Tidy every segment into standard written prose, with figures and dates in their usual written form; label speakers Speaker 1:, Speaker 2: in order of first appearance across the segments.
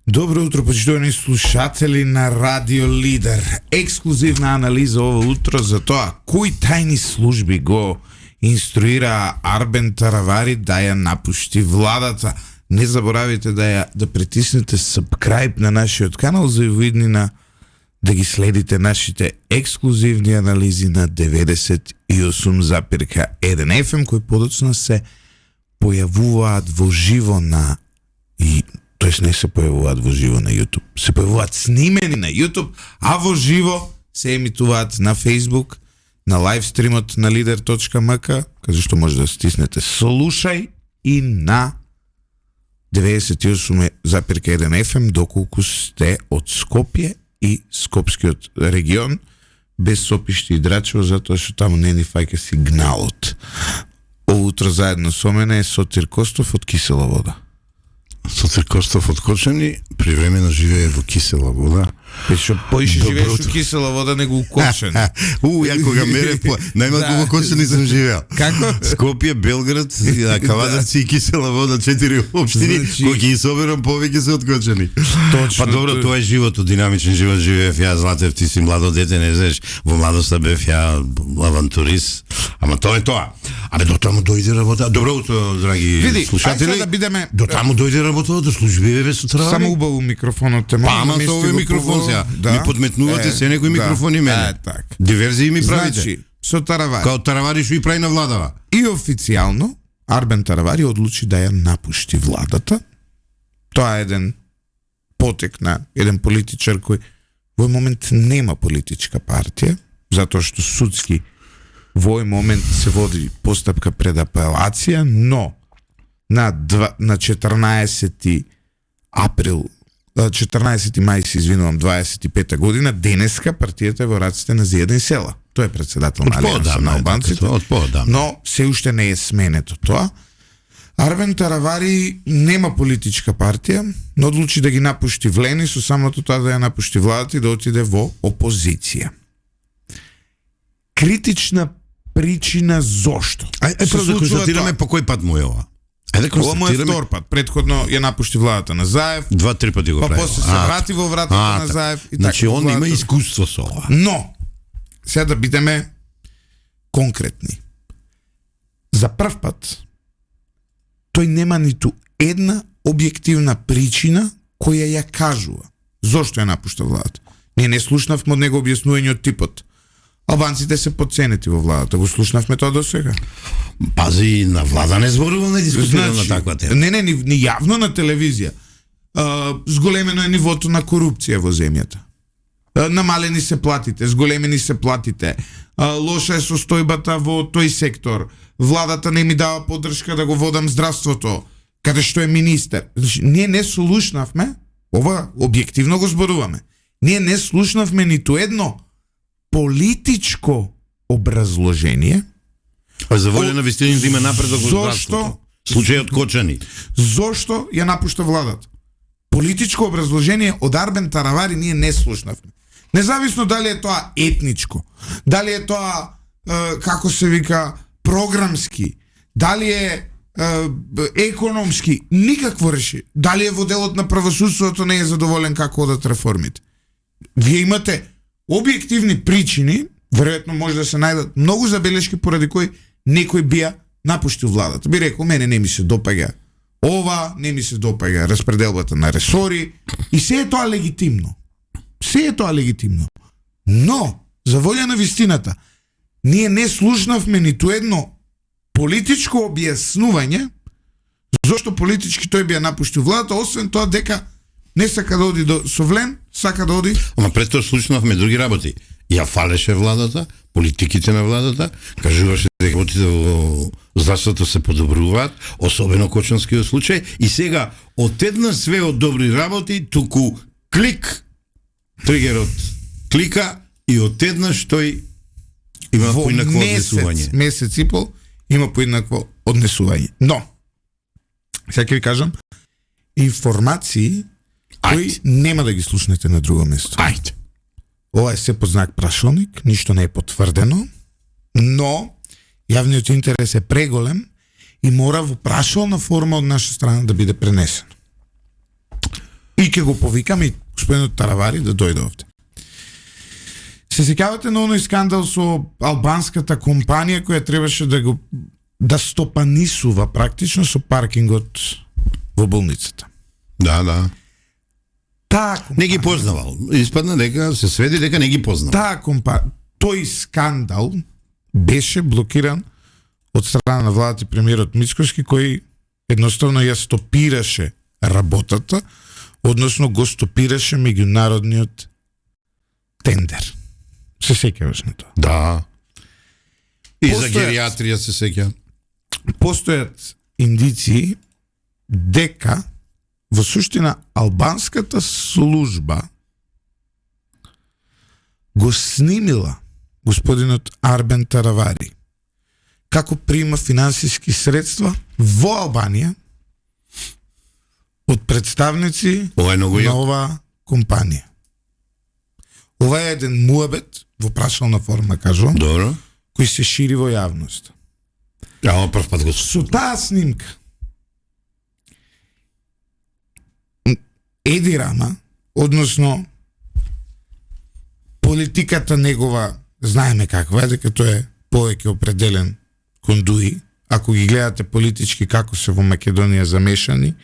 Speaker 1: Добро утро, почитувани слушатели на Радио Лидер. Ексклузивна анализа ова утро за тоа кои тајни служби го инструира Арбен Таравари да ја напушти владата. Не заборавите да притиснете subscribe на нашиот канал за иднина да ги следите нашите ексклузивни анализи на 98,1 FM кои подоцна се појавуваат во живо на тоест не се појавуваат во живо на YouTube, се појавуваат снимени на YouTube, а во живо се емитуваат на Facebook, на лайвстримот на lider.mk, каде што може да стиснете слушај и на 98,1 FM доколку сте од Скопје и Скопскиот регион, без Сопиште и Драчево, затоа што таму не ни фаќа сигналот. Утро заедно со мене е Сотир Костов од Кисела вода.
Speaker 2: Сотир Костов од Кочани, привремено живее во Кисела вода.
Speaker 1: Што поише живееш во Кисела вода него у Кочани.
Speaker 2: Ја кога мере најмалку во Кочани сум живеел.
Speaker 1: Како?
Speaker 2: Скопје, Белград, Кавадарци и Кисела вода, 4 општини, кои ги соберам повеќе се од Кочани.
Speaker 1: Точно.
Speaker 2: Па добро, тоа е животот, динамичен живот живеев ја, Златев, ти си младо дете, не знаеш, во младоста бев ја авантурист. Ама тоа е тоа. Абе до таму дојде работа. Добро утро, драги слушатели.
Speaker 1: Да бидеме
Speaker 2: до таму дојде работа, до служби бе сутра.
Speaker 1: Само убаво микрофонот те
Speaker 2: па, ама со овој микрофон сега. Да? Ми подметнувате се некои микрофони мене.
Speaker 1: Так.
Speaker 2: Диверзии ми правите.
Speaker 1: Значи, со Таравари.
Speaker 2: Као Таравари што и прави на владава.
Speaker 1: И официјално Арбен Таравари одлучи да ја напушти владата. Тоа е еден потек на еден политичар кој во овој момент нема политичка партија, затоа што судски во овој момент се води постапка пред апелација, но на 14 април 14 мај се извинувам 25 година, денеска партијата е во раците на Зијадин Села. Тој е председател на Алијанса на албанците, но се уште не е сменето тоа. Арбен Таравари нема политичка партија, но одлучи да ги напушти влени со самото тоа да ја напушти владата и да отиде во опозиција. Критична причина зошто?
Speaker 2: Ајде да констатираме по кој пат му е ова.
Speaker 1: Ова му е втор пат. Предходно ја напушти владата на Заев.
Speaker 2: 2-3 пати го прави.
Speaker 1: Па после се врати во вратата на Заев. И
Speaker 2: значи он има искуство со ова.
Speaker 1: Но, сега да бидеме конкретни. За прв пат, тој нема ниту една објективна причина која ја кажува. Зошто ја напушта владата? Ние не слушнавме од него објаснување од типот. Албанците се подценети во владата. Го слушнавме тоа до сега.
Speaker 2: Пази, на влада не зборувам, не дискутирам на таква тема.
Speaker 1: Не, ни јавно на телевизија. Зголемено е нивото на корупција во земјата. Намалени се платите, зголемени се платите. Лоша е состојбата во тој сектор. Владата не ми дава поддршка да го водам здравството, каде што е министер. Ние не слушнавме, ова објективно го зборуваме. Ние не слушнавме ниту едно политичко образложение.
Speaker 2: За волја на вистина да има напредок во здравството. Случајот Кочани.
Speaker 1: Зошто ја напушта владата? Политичко образложение од Арбен Таравари ние не слушнавме. Независно дали е тоа етничко, дали е тоа како се вика програмски, дали е економски, никакво реши. Дали е во делот на правосудството не е задоволен како одат реформите. Вие имате објективни причини, веројатно може да се најдат многу забелешки поради кои некој бија напуштил владата. Би рекол, мене не ми се допаѓа ова, не ми се допаѓа распределбата на ресори и се е тоа легитимно. Се е тоа легитимно. Но, за волја на вистината, ние не слушнавме ниту едно политичко објаснување зошто политички тој бија напуштил владата, освен тоа дека не сака да оди до Совлен, сака да оди.
Speaker 2: Ама пред тоа слушнавме други работи. Ја фалеше владата, политиките на владата, кажуваше дека работите во здравството се подобруваат, особено Кочанскиот случај, и сега отедна све од добри работи, туку клик, тригерот клика и отеднаш тој има поинакво однесување.
Speaker 1: Месец и пол има поинакво однесување. Но, сега ќе ви кажам, информации кои нема да ги слушнете на друго место.
Speaker 2: Ајде.
Speaker 1: Ова е се под знак прашалник, ништо не е потврдено, но јавниот интерес е преголем и мора во прашална форма од наша страна да биде пренесено. И ќе го повикаме и господинот Таравари да дојде овде. Се сеќавате на оној скандал со албанската компанија која требаше да стопанисува практично со паркингот во болницата.
Speaker 2: Да.
Speaker 1: Таа компанија,
Speaker 2: Не ги познавал. Испадна дека се сведи дека не ги познавал.
Speaker 1: Тој скандал беше блокиран од страна на владата и премиерот Мицкоски, кој едноставно ја стопираше работата, односно го стопираше меѓународниот тендер. Се сеќаваш на тоа?
Speaker 2: Да. И за гериатрија се сеќа.
Speaker 1: Постојат индиции дека во суштина албанската служба го снимила господинот Арбен Таравари како прима финансиски средства во Албанија од представници на оваа компанија. Ова е еден муабет, во прашална форма кажувам,
Speaker 2: Добро.
Speaker 1: кој се шири во јавност.
Speaker 2: Прв пат го
Speaker 1: Со таа снимка Еди Рама, односно политиката негова, знаеме каква е, дека тој е повеќе определен кон ДУИ, ако ги гледате политички како се во Македонија замешани,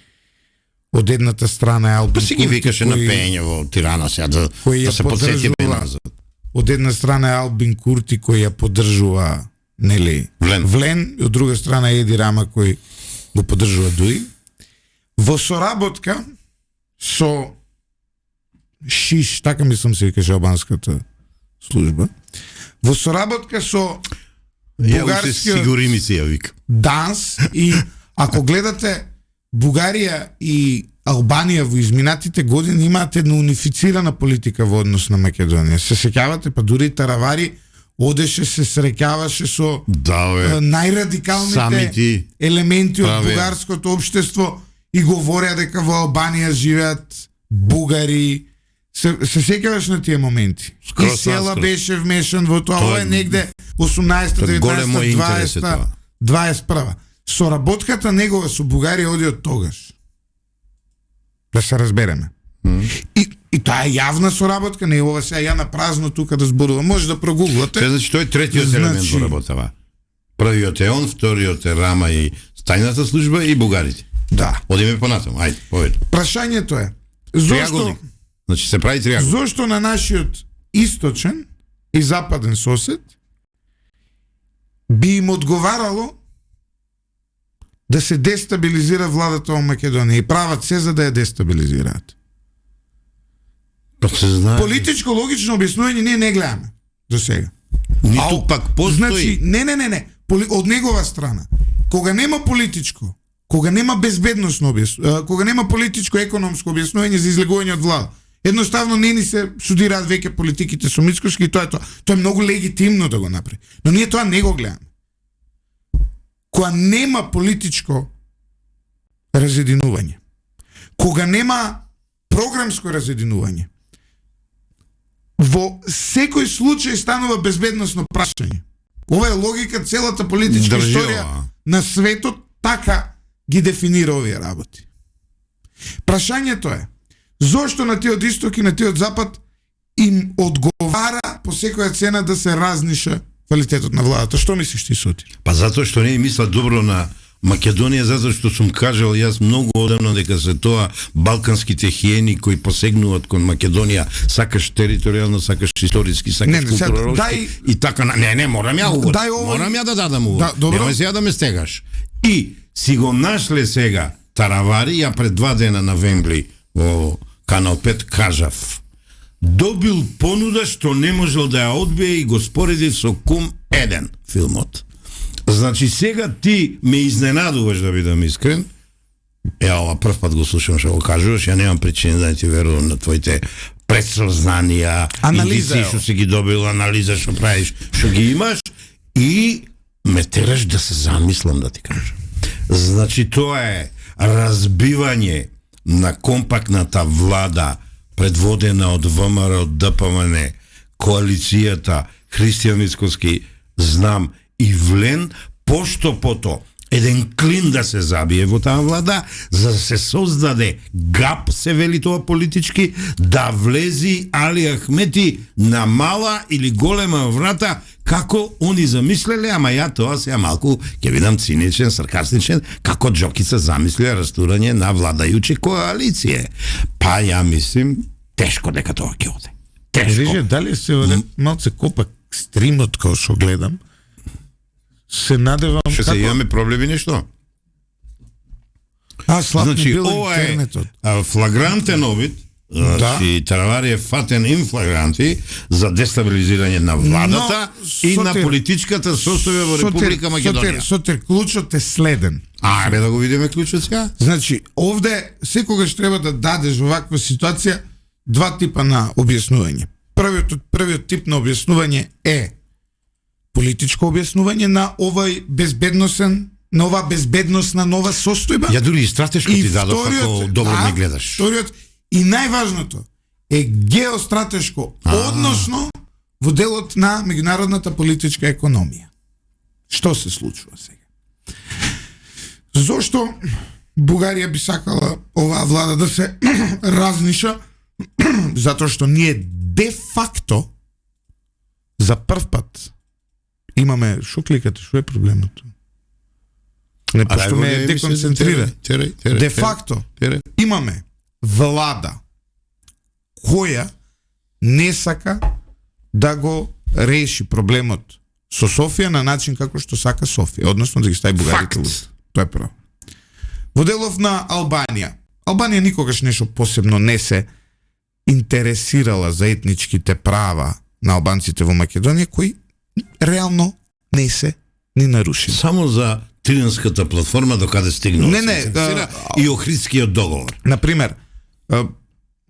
Speaker 1: од едната страна е Албин Курти,
Speaker 2: си ги викаше на пење во Тирана сега да се подсетиме назад.
Speaker 1: Од една страна е Албин Курти кој ја поддржува Влен, и од друга страна е Еди Рама кој го поддржува ДУИ. Во соработка со ШИШ, така мислам се викаше албанската служба, во соработка со бугарскиот
Speaker 2: сигури се ја вика
Speaker 1: ДАНС, и ако гледате Бугарија и Албанија во изминатите години имаат една унифицирана политика во однос на Македонија. Се сеќавате, па дури Таравари одеше, се среќаваше со најрадикалните елементи од бугарското општество и говореа дека во Албанија живеат бугари. Се сеќаваш на тие моменти? И Села беше вмешан во тоа. Ова е негде 18-та, 19-та, 21-та. Соработката негова со Бугарија оди од тогаш. Да се разбереме. И тоа е јавна соработка, не е ова сега ја на празно тука да зборува. Може да прогуглате.
Speaker 2: Значи тој третиот елемент во работава. Првиот е он, вториот е Рама и тајната служба и бугарите.
Speaker 1: Да.
Speaker 2: Одиме понатаму. Ајде, повеќе.
Speaker 1: Прашањето е, зошто
Speaker 2: Значи се прави триаголник.
Speaker 1: Зошто на нашиот источен и западен сосед би им одговарало да се дестабилизира владата во Македонија и прават се за да ја дестабилизираат? Политичко логично објаснување ние не гледаме до сега.
Speaker 2: Ниту пак постои.
Speaker 1: Значи, не. Од негова страна. Кога нема политичко, кога нема безбедносно кога нема политичко економско објаснување за излегување од влада, едноставно не ни се судираат веќе политиките со Мицкоски и тоа е тоа. Тоа е многу легитимно да го направи. Но ние тоа не го гледаме. Кога нема политичко разединување, кога нема програмско разединување, во секој случај станува безбедносно прашање. Ова е логика, целата политичка историја на светот така ги дефинира овие работи. Прашањето е, зошто на тиот исток и на тиот запад им одговара по секоја цена да се разниша квалитетот на владата? Што мислиш ти, Сотир?
Speaker 2: Па затоа што не мисла добро на Македонија, затоа што сум кажал јас многу одамно дека се тоа балканските хиени кои посегнуваат кон Македонија, сакаш територијално, сакаш историски, сакаш културološki и така. Не, морам ја увод. Морам ја да дадам увод. Немој сега да ме стегаш. И си го нашле сега Таравари, ја пред 2 дена на Вембли во Канал 5 кажав. Добил понуда што не можел да ја одбие и го спореди со Кум 1 филмот. Значи сега ти ме изненадуваш, да бидам искрен. Ова прв пат го слушам што го кажуваш, ја немам причина да ти верувам на твоите предсознанија, индици што си ги добил, анализа што правиш, што ги имаш, и ме тераш да се замислам, да ти кажам. Значи тоа е разбивање на компактната влада предводена од ВМРО, од ДПМН, коалицијата Христијан Мицкоски, знам и Влен, пошто пото еден клин да се забие во таа влада, за да се создаде гап, се вели тоа политички, да влези Али Ахмети на мала или голема врата, како они замислеле, ама ја тоа сега малку ќе бидам циничен, саркастичен, како Џокица замислија растурање на владајучи коалиcije. Па ја мислим, тешко дека тоа ќе оде. Тешко.
Speaker 1: Веќе, дали се малце копак стримот кој што гледам, се надевам
Speaker 2: Што се имаме проблеми нешто?
Speaker 1: Слаб
Speaker 2: Значи,
Speaker 1: бил
Speaker 2: ова е
Speaker 1: интернетот.
Speaker 2: флагрантен овид, значи Таравари е фатен инфлагранти за дестабилизирање на владата и на политичката состојба во Република Македонија.
Speaker 1: Сотир, клучот е следен.
Speaker 2: Ајде да го видиме клучот сега.
Speaker 1: Значи, овде секогаш треба да дадеш во ваква ситуација два типа на објаснување. Првиот тип на објаснување е политичко објаснување на овој ова безбедносна нова состојба.
Speaker 2: Ја дури и стратешко ти дадов ако добро не гледаш.
Speaker 1: Вториот и најважното е геостратешко, односно во делот на меѓународната политичка економија. Што се случува сега? Зошто Бугарија би сакала оваа влада да се разниша? Затоа што ние де факто за прв пат имаме, шо кликате, шо е проблемот? Не пошто ме деконцентрира. Де факто имаме влада која не сака да го реши проблемот со Софија на начин како што сака Софија, односно да ги стави бугарите луѓе. Тоа е право. Во делов на Албанија. Албанија никогаш нешто посебно не се интересирала за етничките права на албанците во Македонија, кои реално не се ни нарушени.
Speaker 2: Само за Тринската платформа докаде стигнал. И Охридскиот договор.
Speaker 1: Например,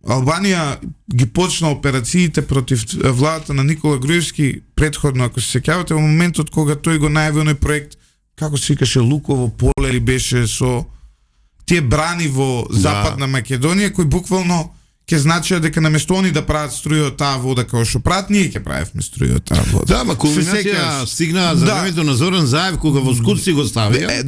Speaker 1: Албанија ги почна операциите против владата на Никола Груевски предходно, ако се сеќавате, во моментот кога тој го најави оној проект, како се викаше, Луково поле или беше со тие брани во Западна Македонија, кои буквално ќе значи дека наместо они да прават струја од таа вода како што прават, ние ќе правевме струја од таа вода.
Speaker 2: Да, ма кулминација стигна за времето на Зоран Заев кога во Скутци го ставија.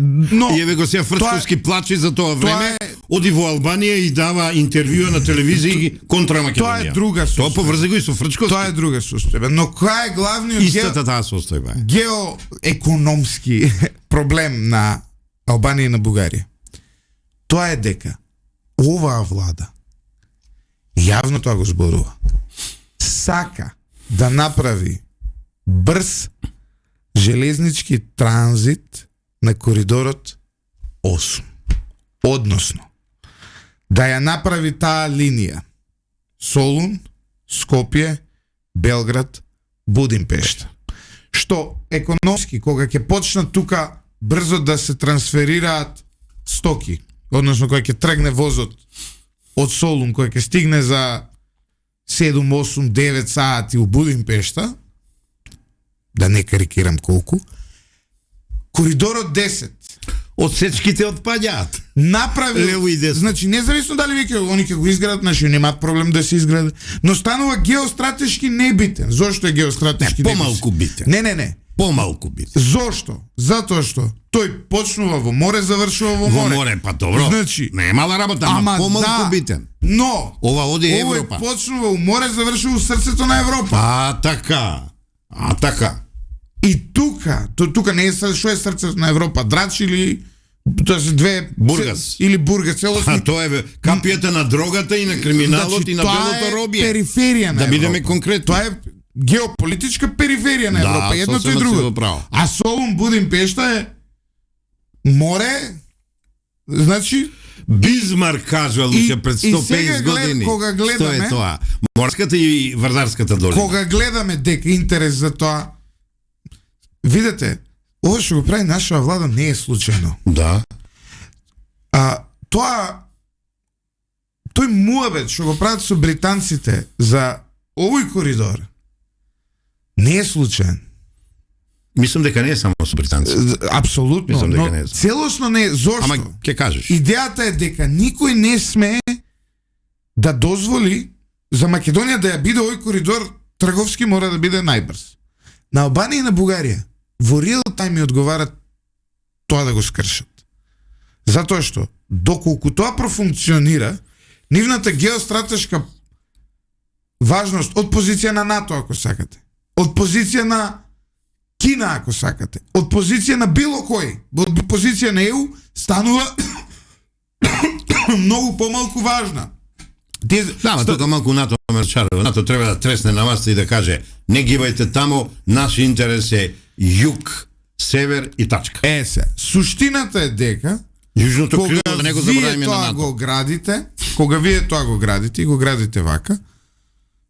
Speaker 2: И еве го сега Фрчковски плачи за тоа време, оди во Албанија и дава интервјуа на телевизија контра Македонија.
Speaker 1: Тоа е друга состојба.
Speaker 2: Тоа поврзе го и со Фрчковски.
Speaker 1: Тоа е друга состојба. Но која е главниот
Speaker 2: истата таа состојба?
Speaker 1: Геоекономски проблем на Албанија и на Бугарија. Тоа е дека оваа влада јавно тоа го зборува. Сака да направи брз железнички транзит на коридорот 8. Односно, да ја направи таа линија Солун, Скопје, Белград, Будимпешта. Што економски, кога ќе почнат тука брзо да се трансферираат стоки, односно кога ќе тргне возот од Солун, кој ќе стигне за 7, 8, 9 сати у Будимпешта, да не карикирам колку, коридорот 10.
Speaker 2: Одсечките отпаѓаат.
Speaker 1: Направи,
Speaker 2: лево и десно.
Speaker 1: Значи, независно дали веќе они ќе го изградат, значи немаат проблем да се изгради, но станува геостратешки небитен. Зошто е геостратешки небитен?
Speaker 2: Помалку битен.
Speaker 1: Не.
Speaker 2: Помалку битен.
Speaker 1: Зошто? Затоа што тој почнува во море, завршува во море.
Speaker 2: Во море, па добро.
Speaker 1: Значи,
Speaker 2: не е мала работа, ама помалку битен.
Speaker 1: Но
Speaker 2: ова оди Европа.
Speaker 1: Овој почнува у море, завршува у срцето на Европа.
Speaker 2: Така.
Speaker 1: И тука не е што е срцето на Европа, Драч или тоа се две
Speaker 2: Бургас
Speaker 1: или Бургас целосни.
Speaker 2: Тоа е капијата на дрогата и на криминалот, значи, и на белото робие.
Speaker 1: Тоа е периферија на Европа.
Speaker 2: Да бидеме конкретни.
Speaker 1: Тоа е геополитичка периферија на Европа, едното и другото. А Солун, Будимпешта е море, значи
Speaker 2: Бизмарк кажал уште пред 150 години.
Speaker 1: Кога гледаме,
Speaker 2: што е тоа? Морската и Вардарската долина.
Speaker 1: Кога гледаме дека интерес за тоа, видете, ова што го прави нашава влада не е случајно.
Speaker 2: Да.
Speaker 1: Тој муабет што го прават со британците за овој коридор не е случаен.
Speaker 2: Мислам дека не е само со британците.
Speaker 1: Апсолутно,
Speaker 2: мислам дека
Speaker 1: но
Speaker 2: не е.
Speaker 1: целосно не е. Зошто?
Speaker 2: Ама ќе кажеш.
Speaker 1: Идејата е дека никој не смее да дозволи за Македонија да ја биде овој коридор трговски, мора да биде најбрз. На Албанија и на Бугарија во реал тајм ми одговарат тоа да го скршат. Затоа што, доколку тоа профункционира, нивната геостратешка важност од позиција на НАТО, ако сакате, од позиција на Кина, ако сакате, од позиција на било кој, од позиција на ЕУ, станува многу помалку важна.
Speaker 2: Да, тука малку НАТО мерчарува. НАТО треба да тресне на вас и да каже: не гибајте тамо, наш интерес е југ, север и тачка.
Speaker 1: Суштината е дека
Speaker 2: Јужното крило, да не го забораваме на НАТО.
Speaker 1: Кога вие тоа го градите и го градите вака,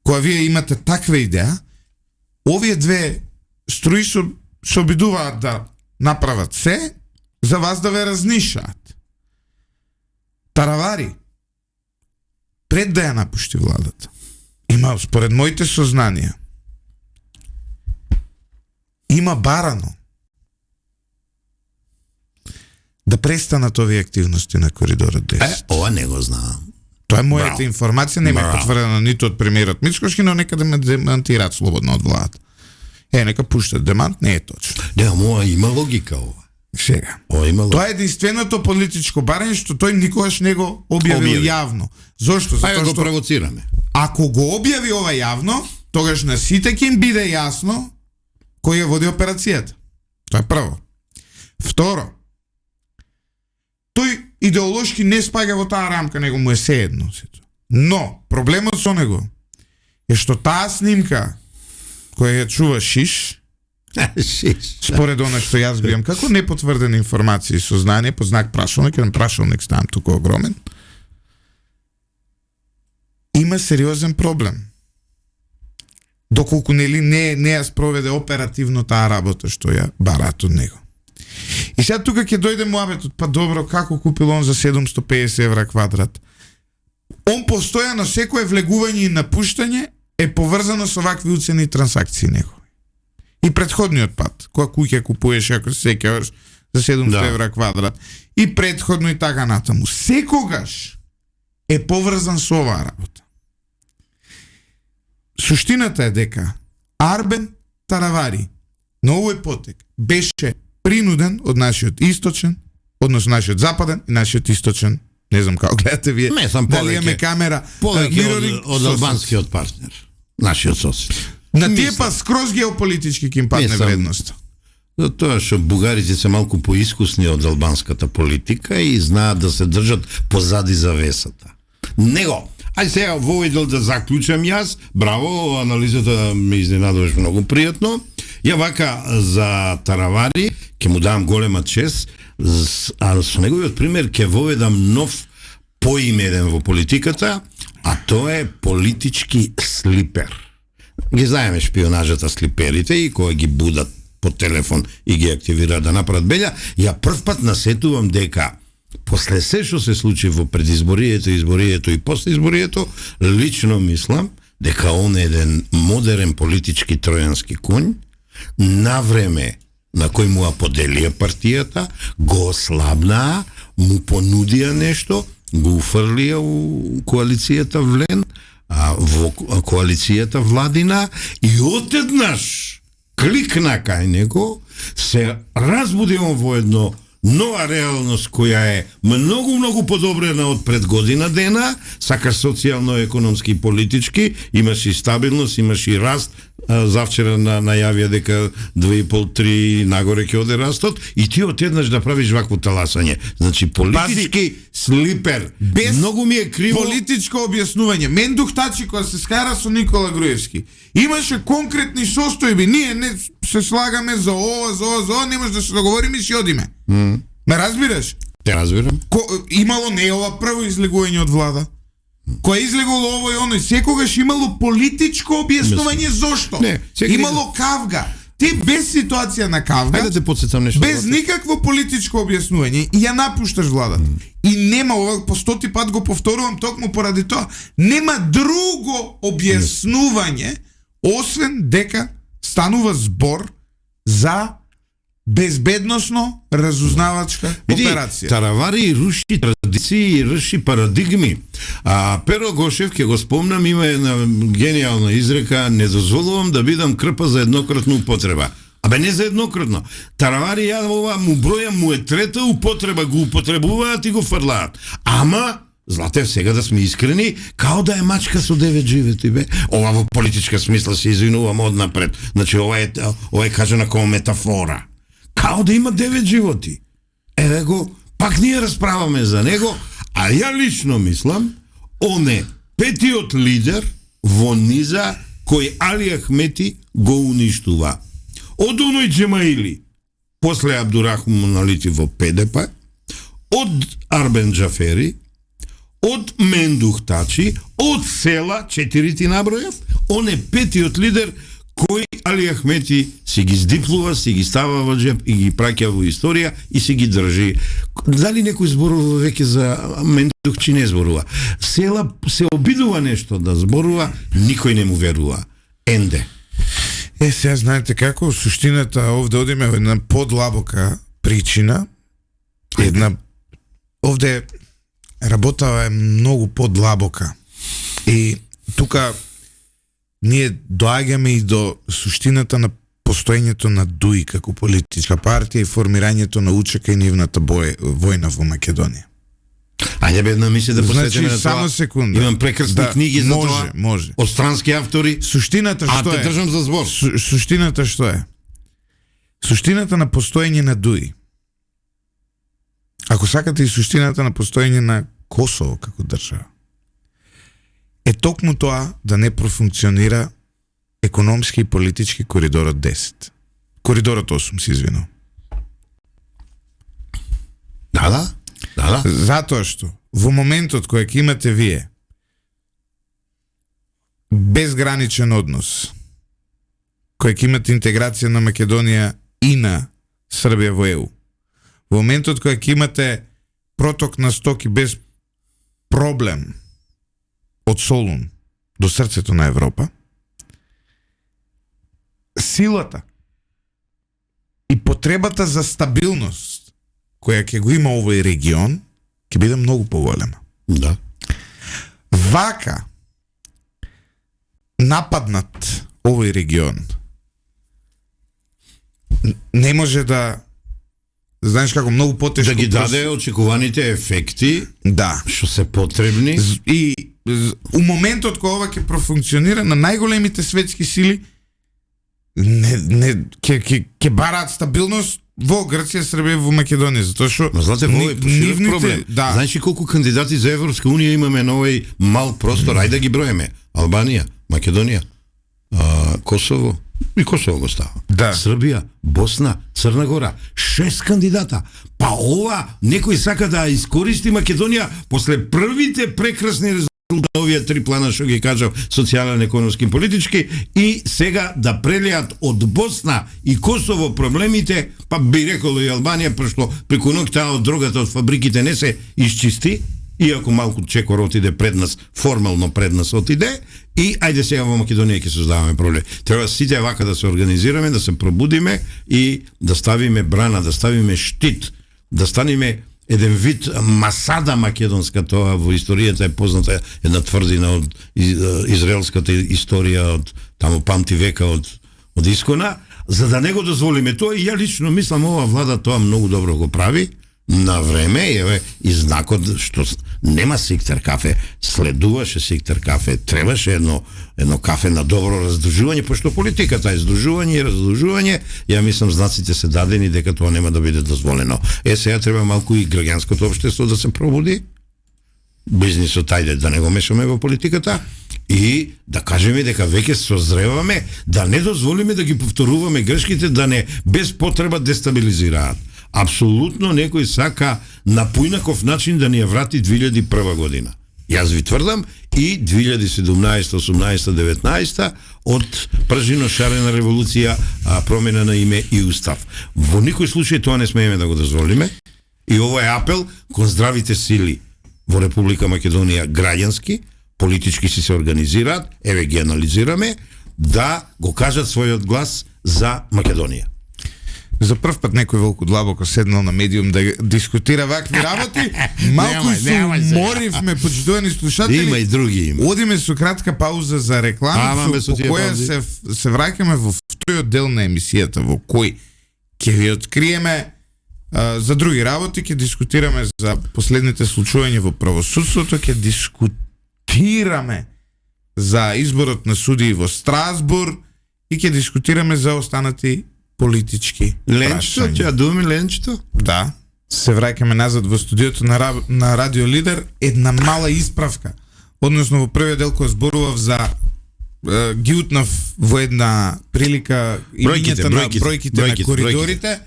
Speaker 1: кога вие имате таква идеја, овие две струи се обидуваат да направат се за вас да ве разнишаат. Таравари, пред да ја напушти владата, има, според моите сознанија, има барано да престанат овие активности на Коридорот 10.
Speaker 2: Ова не го знам.
Speaker 1: Тоа е мојата информација, не ми е потврдена ниту од премиерот Мицкошки, но нека да ме демантираат слободно од владата. Нека пуштат демант, не е точно.
Speaker 2: Не, ама има логика ова.
Speaker 1: Сега.
Speaker 2: Тоа
Speaker 1: е единственото политичко барање што тој никогаш не го објавил јавно. Зошто?
Speaker 2: Затоа што го провоцираме.
Speaker 1: Ако го објави ова јавно, тогаш на сите ќе им биде јасно кој ја води операцијата. Тоа е прво. Второ, тој идеолошки не спаѓа во таа рамка, него му е сеедно. Но, проблемот со него е што таа снимка која ја чува Шиш, според она што јас бијам како непотврдена информација и сознание, по знак прашалник, еден прашалник ставам тука огромен, има сериозен проблем. Доколку не ја спроведе оперативно таа работа што ја бараат од него. И сега тука ќе дојде муабетот, па добро, како купил он за 750 евра квадрат? Он постојано секое влегување и напуштање е поврзано со вакви уцени и трансакции негови. И предходниот пат, која куќа купуеш, ако се сеќаваш, за 700 евра квадрат, и предходно и така натаму. Секогаш е поврзан со оваа работа. Суштината е дека Арбен Таравари на овој потек беше принуден од нашиот источен, односно нашиот западен и нашиот источен, не знам како гледате вие, дали имаме камера,
Speaker 2: повеќе од албанскиот партнер, нашиот сосед.
Speaker 1: На тие па скроз геополитички ќе им падне вредноста.
Speaker 2: Затоа што бугарите се малку поискусни од албанската политика и знаат да се држат позади завесата. Него, ајде сега во овој дел да заклучам јас. Браво, анализата ме изненадуваш многу пријатно. Ја вака за Таравари ќе му давам голема чест, а со неговиот пример ќе воведам нов поим еден во политиката, а тоа е политички слипер. Ги знаеме шпионажата слиперите и кога ги будат по телефон и ги активираат да направат белја. Ја прв пат насетувам дека после се што се случи во предизборието, изборието и постизборието, лично мислам дека он е еден модерен политички тројански конј, на време на кој му ја поделија партијата, го ослабнаа, му понудија нешто, го уфрлија у коалицијата Влен, во коалицијата Владина и отеднаш кликна кај него, се разбуди он во едно нова реалност која е многу подобрена од пред година дена, сака социјално-економски и политички, имаш и стабилност, имаш и раст, завчера најавија дека 2,5-3 нагоре ќе оде растот и ти отеднаш да правиш вакво таласање. Значи политички слипер.
Speaker 1: Без
Speaker 2: многу ми е криво
Speaker 1: политичко објаснување. Мен Духтачи кога се скара со Никола Груевски, имаше конкретни состојби. Ние не се слагаме за ова, не може да се договориме и си одиме. Ме разбираш?
Speaker 2: Те разбирам.
Speaker 1: Имало не ова прво излегување од влада. Кој излегало ово и оно, секогаш имало политичко објаснување зошто. Имало кавга. Ти без ситуација на кавга,
Speaker 2: да те подсетам нешто,
Speaker 1: без никакво политичко објаснување и ја напушташ владата. И нема, ова по 100 пат го повторувам токму поради тоа, нема друго објаснување освен дека станува збор за безбедносно разузнавачка операција.
Speaker 2: Таравари руши традиции и руши парадигми. Перо Гошев, ќе го спомнам, има една гениална изрека: не дозволувам да бидам крпа за еднократна употреба. Абе не за еднократно. Таравари ја ова му броја му е трета употреба, го употребуваат и го фрлаат. Ама Златев, сега да сме искрени, као да е мачка со 9 живети, бе. Ова во политичка смисла се извинувам однапред. Значи ова е кажана како метафора. Као да има 9 животи. Еве го, пак ние расправаме за него, а ја лично мислам, он е петиот лидер во низа кој Али Ахмети го уништува. Од оној Джемаили, после Абдурахман Алити во ПДП, од Арбен Джафери, од Мендух Тачи, од села, 4 набројав, он е петиот лидер кој Али Ахмети си ги здиплува, си ги става во джеп и ги праќа во историја и си ги држи. Дали некој зборува веќе за Мендух, чи не зборува? Села се обидува нешто да зборува, никој не му верува. Енде.
Speaker 1: Сега знаете како, суштината овде одиме во една подлабока причина, овде работава е многу подлабока. И тука ние доаѓаме и до суштината на постоењето на ДУИ како политичка партија и формирањето на УЧК и нивната војна во Македонија.
Speaker 2: Ајде бе една мисија да посветиме на тоа.
Speaker 1: Само секунда.
Speaker 2: Имам прекрасни книги за тоа.
Speaker 1: Може.
Speaker 2: Од странски автори.
Speaker 1: Суштината што е?
Speaker 2: А те држам за збор.
Speaker 1: Суштината што е? Суштината на постоење на ДУИ. Ако сакате и суштината на постоење на Косово како држава, е токму тоа да не профункционира економски и политички коридорот 10. Коридорот 8, се извинувам.
Speaker 2: Да.
Speaker 1: Затоа што во моментот кој ќе имате вие безграничен однос, кој ќе имате интеграција на Македонија и на Србија во ЕУ, во моментот кој ќе имате проток на стоки без проблем од Солун до срцето на Европа, силата и потребата за стабилност која ќе го има овој регион ќе биде многу поголема.
Speaker 2: Да.
Speaker 1: Вака нападнат овој регион не може да, знаеш како, многу потешко
Speaker 2: да ги даде очекуваните ефекти,
Speaker 1: да,
Speaker 2: што се потребни.
Speaker 1: И у моментот кога ова ќе профункционира, на најголемите светски сили ќе бараат стабилност во Грција, Србија, во Македонија, затоа што
Speaker 2: знаете, во е поширок проблем.
Speaker 1: Да.
Speaker 2: Знаеш ли колку кандидати за Европска унија имаме на овој мал простор? Ајде да ги броеме. Албанија, Македонија, Косово, и Косово го става.
Speaker 1: Да.
Speaker 2: Србија, Босна, Црна Гора, 6 кандидата. Па ова некој сака да искористи Македонија после првите прекрасни резултати на овие 3 плана што ги кажав, социјален, економски и политички, и сега да прелијат од Босна и Косово проблемите, па би рекол и Албанија, пошто преку ноќ таа од дрогата од фабриките не се исчисти, иако малку чекор отиде пред нас, формално пред нас отиде, и ајде сега во Македонија ќе создаваме проблем. Треба сите вака да се организираме, да се пробудиме и да ставиме брана, да ставиме штит, да станеме еден вид масада македонска. Тоа во историјата е позната една тврдина од израелската историја, од таму памти века од искона, за да не го дозволиме тоа. И ја лично мислам ова влада тоа многу добро го прави на време, еве и знакот што нема Сиктер кафе, следуваше Сиктер кафе, требаше едно кафе на добро раздружување, пошто политиката е здружување и раздружување. Ја мислам знаците се дадени дека тоа нема да биде дозволено. Сега треба малку и граѓанското општество да се пробуди, бизнисот, ајде да не го мешаме во политиката, и да кажеме дека веќе созреваме, да не дозволиме да ги повторуваме грешките, да не без потреба дестабилизираат. Апсолутно некој сака на поинаков начин да ни ја врати 2001 година. Јас ви тврдам и 2017, 18, 19 од пржино шарена револуција, промена на име и устав. Во никој случај тоа не смееме да го дозволиме, и ова е апел кон здравите сили во Република Македонија, граѓански, политички си се организираат, еве ги анализираме, да го кажат својот глас за Македонија.
Speaker 1: За прв пат некој волку длабоко седнал на медиум да дискутира вакви работи. Малку се уморивме, почитувани слушатели.
Speaker 2: Има и други има.
Speaker 1: Одиме со кратка пауза за реклама, по која се враќаме во вториот дел на емисијата во кој ќе ви откриеме за други работи, ќе дискутираме за последните случувања во правосудството, ќе дискутираме за изборот на судии во Страсбург и ќе дискутираме за останати политички
Speaker 2: Ленчето, ќе думи Ленчето?
Speaker 1: Да. Се враќаме назад во студиото на Радио Лидер, една мала исправка. Односно во првиот дел кој зборував за ги утнав во една прилика имињата на бројките на коридорите.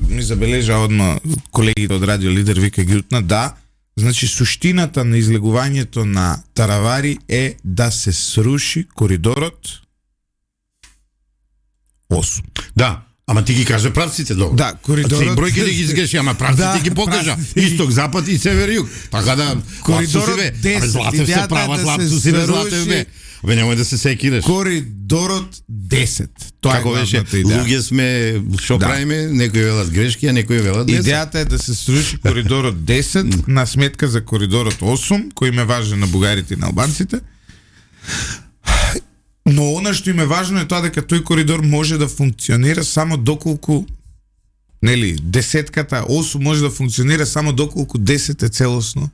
Speaker 1: Ми забележа одма колегите од Радио Лидер, вика ги утна, да. Значи суштината на излегувањето на Таравари е да се сруши коридорот 8.
Speaker 2: Да. Ама ти ги кажа правците долу.
Speaker 1: Да, коридорот.
Speaker 2: Ти бројките ги изгреши, ама правците ги покажа. Исток, запад и север юг. Така да
Speaker 1: коридорот 10.
Speaker 2: Златев се права, Златев си бе, Златев бе. Абе немој да се секираш.
Speaker 1: Коридорот 10. Тоа
Speaker 2: како беше? Луѓе сме, што правиме? Некои велат грешки, а некои велат 10.
Speaker 1: Идејата е да се сруши коридорот 10 на сметка за коридорот 8, кој им е важен на бугарите и на албанците. Но она што им е важно е тоа дека тој коридор може да функционира само доколку десетката 8 може да функционира само доколку 10 е целосно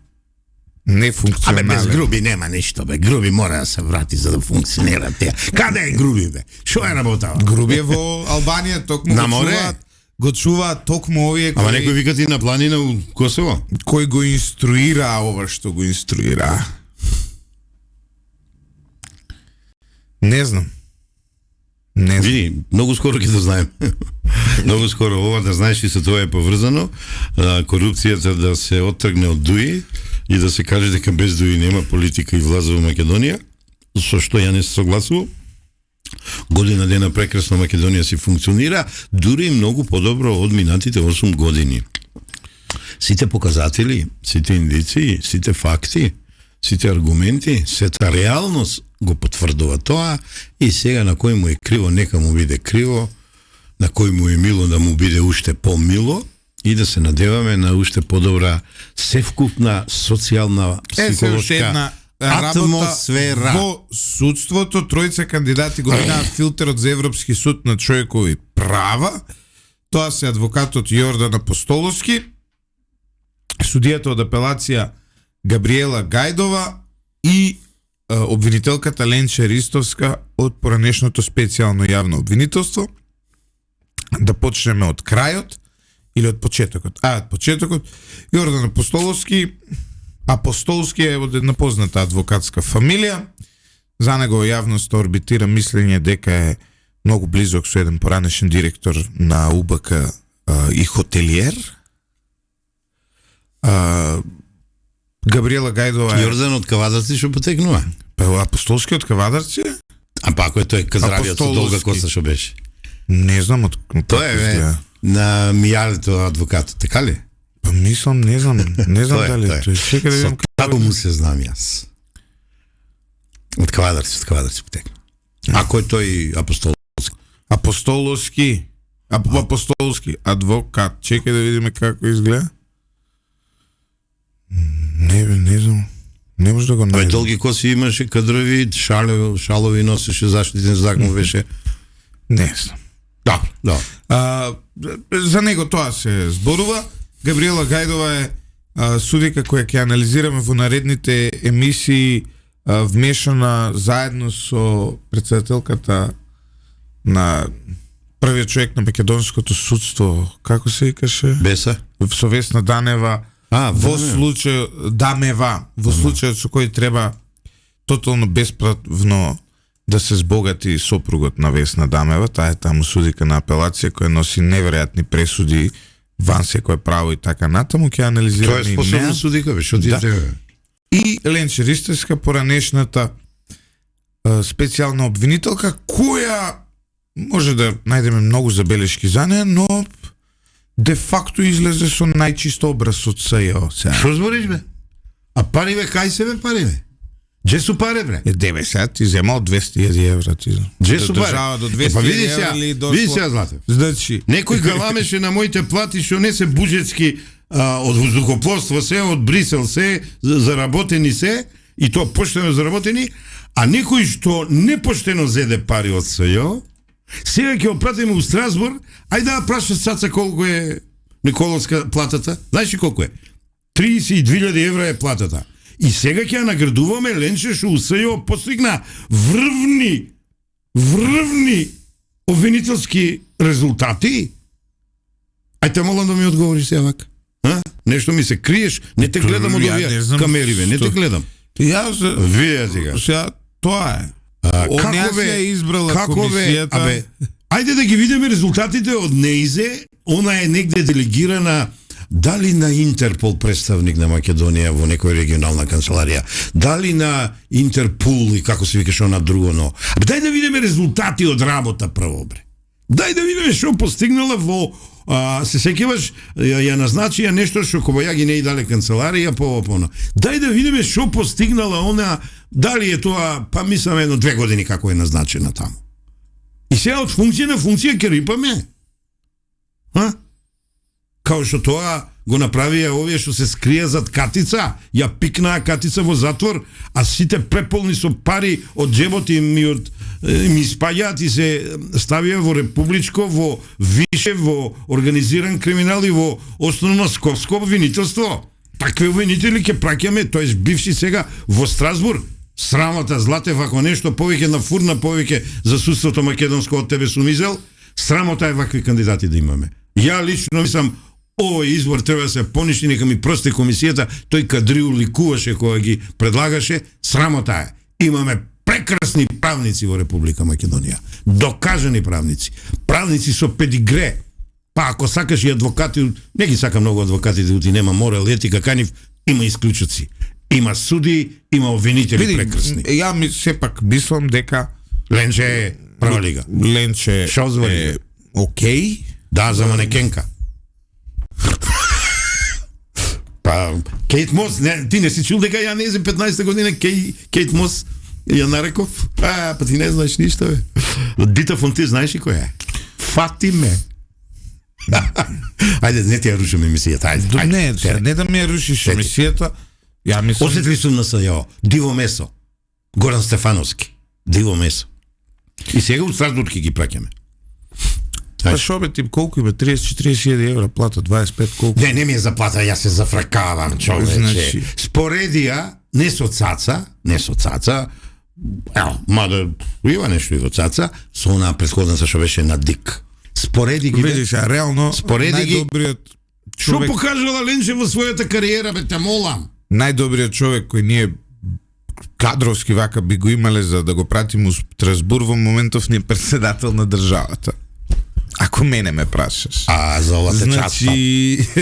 Speaker 1: не функционален.
Speaker 2: Абе без груби нема ништо бе. Груби мора да се врати за да функционира теа. Каде е груби бе? Што е работава?
Speaker 1: Груби е во Албанија, токму
Speaker 2: на море.
Speaker 1: Го чуваат токму овие
Speaker 2: кои... Ама некој викат и на планина у Косово.
Speaker 1: Кој го инструира ова што го инструира? Не знам.
Speaker 2: Види, многу скоро ќе да знаем. Многу скоро ова да знаеш и со тоа е поврзано. Корупцијата да се оттргне од ДУИ и да се каже дека без ДУИ нема политика и власт во Македонија, со што ја не се согласувам. Година дена прекрасно Македонија си функционира, дури и многу подобро од минатите 8 години. Сите показатели, сите индици, сите факти, сите аргументи, сета реалност го потврдува тоа и сега на кој му е криво, нека му биде криво, на кој му е мило да му биде уште помило и да се надеваме на уште подобра севкупна социјална психолошка атмосфера.
Speaker 1: Во судството тројца кандидати го минаат филтерот за Европски суд на човекови права. Тоа се адвокатот Јордан Апостоловски, судијата од апелација Габриела Гајдова и обвинителката Ленче Ристовска од поранешното специјално јавно обвинителство. Да почнеме од крајот или од почетокот? Од почетокот. Јордан Апостолски е од една позната адвокатска фамилија. За него јавноста орбитира мислење дека е многу близок со еден поранешен директор на УБК и хотелиер. Габриела Гајдова е...
Speaker 2: Јордан од Кавадарци што потекнува?
Speaker 1: Па Апостолски од Кавадарци?
Speaker 2: А па ако е тој казравиот со долга коса што беше?
Speaker 1: Не знам од...
Speaker 2: Тоа е на Мијалето адвокатот, така ли?
Speaker 1: Па мислам, не знам дали тој. Чекај да видам
Speaker 2: како му се знам јас. Од Кавадарци потекнува. Ако е тој
Speaker 1: Апостолски адвокат. Чекај да видиме како изгледа. Не знам. Не може да го најдам.
Speaker 2: Долги коси имаше, кадрови, шалови носеше, заштитен знак му беше.
Speaker 1: Не знам.
Speaker 2: Да.
Speaker 1: За него тоа се зборува. Габриела Гајдова е судика која ќе анализираме во наредните емисии, вмешана заедно со председателката на првиот човек на македонското судство, како се викаше?
Speaker 2: Беса.
Speaker 1: Со Весна Данева. Во случајот со кој треба тотално бесправно да се збогати сопругот на Весна Дамева, таа е таму судика на апелација која носи неверојатни пресуди ван секој право и така натаму, ќе анализираме.
Speaker 2: Тоа е способна судика, бе, што ти треба?
Speaker 1: И Ленче Ристовска, поранешната специјална обвинителка, која може да најдеме многу забелешки за неја, но де факто излезе со најчист образ од СЈО.
Speaker 2: Што збориш бе? А пари бе, кај се бе пари бе? Дже су пари бе?
Speaker 1: Деве сега ти зема од 200.000 евра.
Speaker 2: Дже су пари?
Speaker 1: До 200.000 евра или дошло...
Speaker 2: Види сега, Златев.
Speaker 1: Значи...
Speaker 2: Некој галамеше на моите плати што не се буџетски од воздухопловство се, од Брисел се, заработени се, и тоа поштено заработени, а некој што непоштено зеде пари од СЈО, Сега ќе опратиме у Страсбург, ајде да прашаш Цаца колку е Николовска платата. Знаеш ли колку е? 32.000 евра е платата. И сега ќе ја наградуваме Ленче што усвојува постигна врвни обвинителски резултати. Ајте молам да ми одговориш сега вака. Нешто ми се криеш, не те гледам од овие камериве, не те гледам. Вие сега
Speaker 1: тоа е.
Speaker 2: Како
Speaker 1: е избрала комисијата?
Speaker 2: Ајде да ги видиме резултатите од НЕИЗЕ. Она е негде делегирана дали на Интерпол представник на Македонија во некоја регионална канцеларија, дали на Интерпол и како се викаше она друго, но дај да видиме резултати од работа прво, бре. Дај да видиме што постигнала во се сеќаваш, ја назначија нешто што Кобајаги не и дале канцеларија по. Дај да видиме што постигнала она, дали е тоа, па мислам 1-2 години како е назначена таму. И сега од функција на функција ќе рипаме. Као што тоа го направија овие што се скрија зад Катица, ја пикнаа Катица во затвор, а сите преполни со пари од џебот им испаѓаат и се ставија во републичко, во више, во организиран криминал и во основно скопско обвинителство. Такви обвинители ќе праќаме, тоест бивши сега во Страсбург. Срамота, Златев, ако нешто повеќе нафурна повеќе за судството македонско од тебе сум изел, срамота е вакви кандидати да имаме. Ја лично мислам, овој избор треба да се поништи, нека ми прости комисијата, тој кадриу ликуваше кога ги предлагаше, срамота е. Имаме прекрасни правници во Република Македонија. Докажани правници. Правници со педигре. Па ако сакаш и адвокати, не ги сака многу адвокатите, ути нема морал, етика, канив, има исклучоци. Има суди, има обвинители прекрасни.
Speaker 1: Ја сепак мислам дека
Speaker 2: Ленче е прва лига.
Speaker 1: Ленче е окей.
Speaker 2: Да, за манекенка. Па, Кейт Мос, ти не си чул дека ја не е за 15 година Кейт Мос ја нареков? Па ти не знаеш ништо, бе. Дита Фонти, знаеш ли која е? Фатиме. Ајде, не ти ја рушим емисијата, ајде.
Speaker 1: Не да ми ја рушиш емисијата. Ја мислам...
Speaker 2: Осетли сум на СЈО, диво месо. Горан Стефановски, диво месо. И сега од Страсбург ги праќаме.
Speaker 1: Па шо бе, тип колку има? 30-40 евра плата, 25 колку?
Speaker 2: Не ми е за плата, ја се зафракавам, човече.
Speaker 1: Значи...
Speaker 2: Споредија, не со Цаца, мада има нешто и во Цаца, со она претходната што беше на Дик. Спореди ги...
Speaker 1: Видиш, реално, најдобриот човек...
Speaker 2: Што покажала Ленче во својата кариера, бе, те молам?
Speaker 1: Најдобриот човек кој ние кадровски вака би го имале за да го пратиме у Страсбург во моментов не е председател на државата. Ако мене ме прашаш.
Speaker 2: За ова те частам.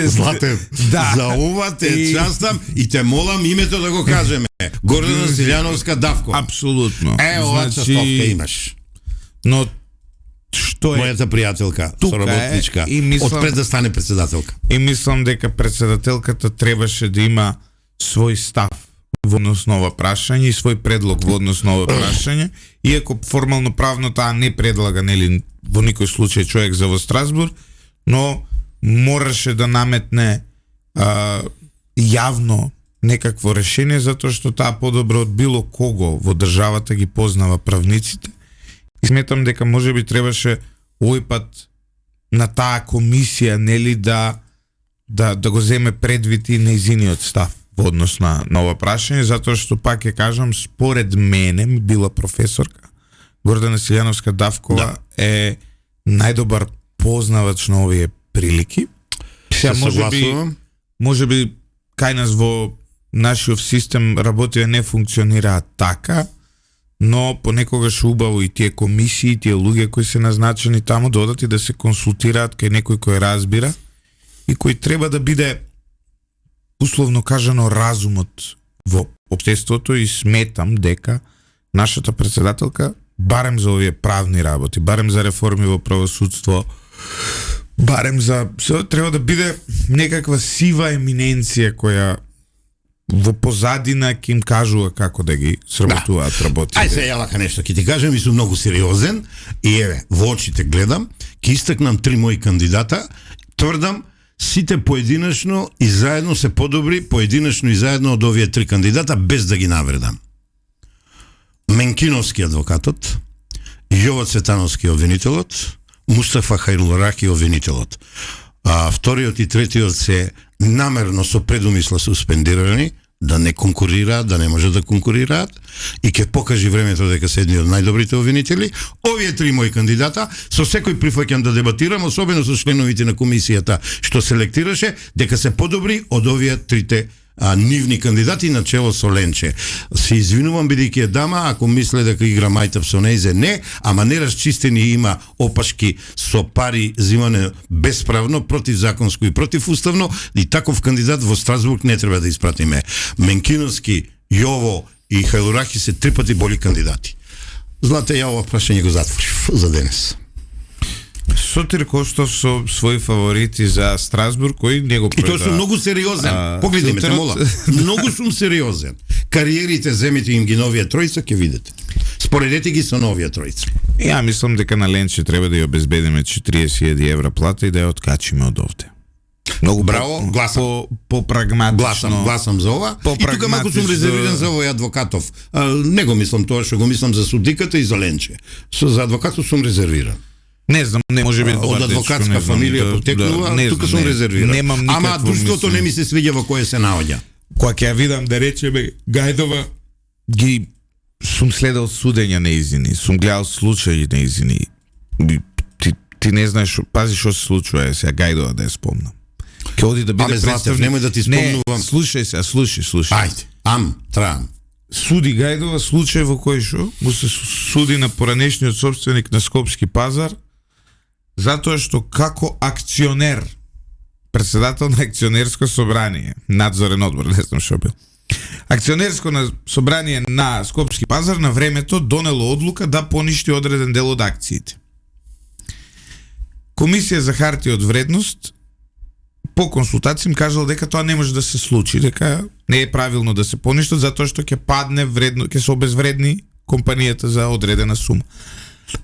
Speaker 2: Злате,
Speaker 1: да.
Speaker 2: За ова те частам и те молам името да го кажеме. Гордана Силјановска Давко.
Speaker 1: Апсолутно.
Speaker 2: Ова частовка имаш.
Speaker 1: Но што е?
Speaker 2: Мојата пријателка, соработничка, од пред да стане председателка.
Speaker 1: И мислам дека председателката требаше да има свој став во однос на ова прашање и свој предлог во однос на ова прашање, иако формално правно таа не предлага, нели, во никој случај човек за во Страсбург, но мораше да наметне јавно некакво решение, затоа што таа подобро од било кого во државата ги познава правниците. И сметам дека можеби требаше овој пат на таа комисија, нели, да го земе предвид и нејзиниот став во однос на ова прашање, затоа што пак ќе кажам, според мене, била професорка, Гордана Силјановска Давкова е најдобар познавач на овие прилики. Сега можеби кај нас во нашиот систем работија не функционираат така, но понекогаш убаво и тие комисии, тие луѓе кои се назначени таму да одат и да се консултираат кај некој кој разбира и кој треба да биде условно кажано разумот во општеството, и сметам дека нашата председателка барем за овие правни работи, барем за реформи во правосудство, барем за треба да биде некаква сива еминенција која во позадина ќе им кажува како да ги сработуваат работите.
Speaker 2: Ај се јавака нешто, ќе ти кажам и сум многу сериозен и еве, во очите гледам, ќе истакнам 3 мои кандидата, тврдам сите поединечно и заедно се подобри, поединечно и заедно од овие 3 кандидата, без да ги навредам. Менкиновски адвокатот, Јово Цветановски обвинителот, Мустафа Хајлураки обвинителот. Вториот и третиот се намерно со предумисла суспендирани, да не конкурираат, да не може да конкурираат и ќе покажи времето дека се едни од најдобрите обвинители. Овие три мои кандидата, со секој прифаќам да дебатирам, особено со членовите на комисијата што селектираше, дека се подобри од овие трите нивни кандидати на чело со Ленче. Се извинувам бидејќи е дама, ако мисле дека игра мајтав со нејзе, не, ама не расчистени има опашки со пари зимане бесправно, противзаконско и противуставно, и таков кандидат во Страсбург не треба да испратиме. Менкиновски, Јово и Хајлураки се три пати боли кандидати. Злате, ја ова прашање го затворив за денес.
Speaker 3: Сотир Костов со своји фаворити за Страсбург, кој него
Speaker 2: И тоа сум многу сериозен. Погледни ме, те мола. Многу сум сериозен. Кариерите земите им ги на овие тројца, ќе видите. Споредете ги со новија тројца.
Speaker 3: Ја мислам дека на Ленче треба да ја обезбедиме 40.000 евра плата и да ја откачиме од овде.
Speaker 2: Многу браво, гласам.
Speaker 3: По прагматично.
Speaker 2: Гласам за ова. И тука малку сум резервиран за овој адвокатов. Не го мислам тоа што го мислам за судиката и за Ленче. За адвокатов сум резервиран.
Speaker 3: Не знам, не може би
Speaker 2: од адвокатска фамилија потекнува, тука сум резервиран. Ама друштвото не ми се свиѓа во кое се наоѓа.
Speaker 3: Кога ќе ја видам да речеме Гајдова, ги сум следел судења неизини, сум гледал случаи неизини. Ти не знаеш, пази што се случува, сега Гајдова да ја спомнам. Ќе оди да биде представник.
Speaker 2: Немој да ти спомнувам.
Speaker 3: Не, слушај.
Speaker 2: Ајде, трам.
Speaker 3: Суди Гајдова случај во кој што му се суди на поранешниот собственик на Скопски пазар, затоа што како акционер, председател на акционерско собрание, надзорен одбор, не знам што бил. Акционерско собрание на Скопски пазар на времето донело одлука да поништи одреден дел од акциите. Комисија за хартија од вредност по консултација им кажала дека тоа не може да се случи, дека не е правилно да се поништат затоа што ќе падне вредно, ќе се обезвредни компанијата за одредена сума.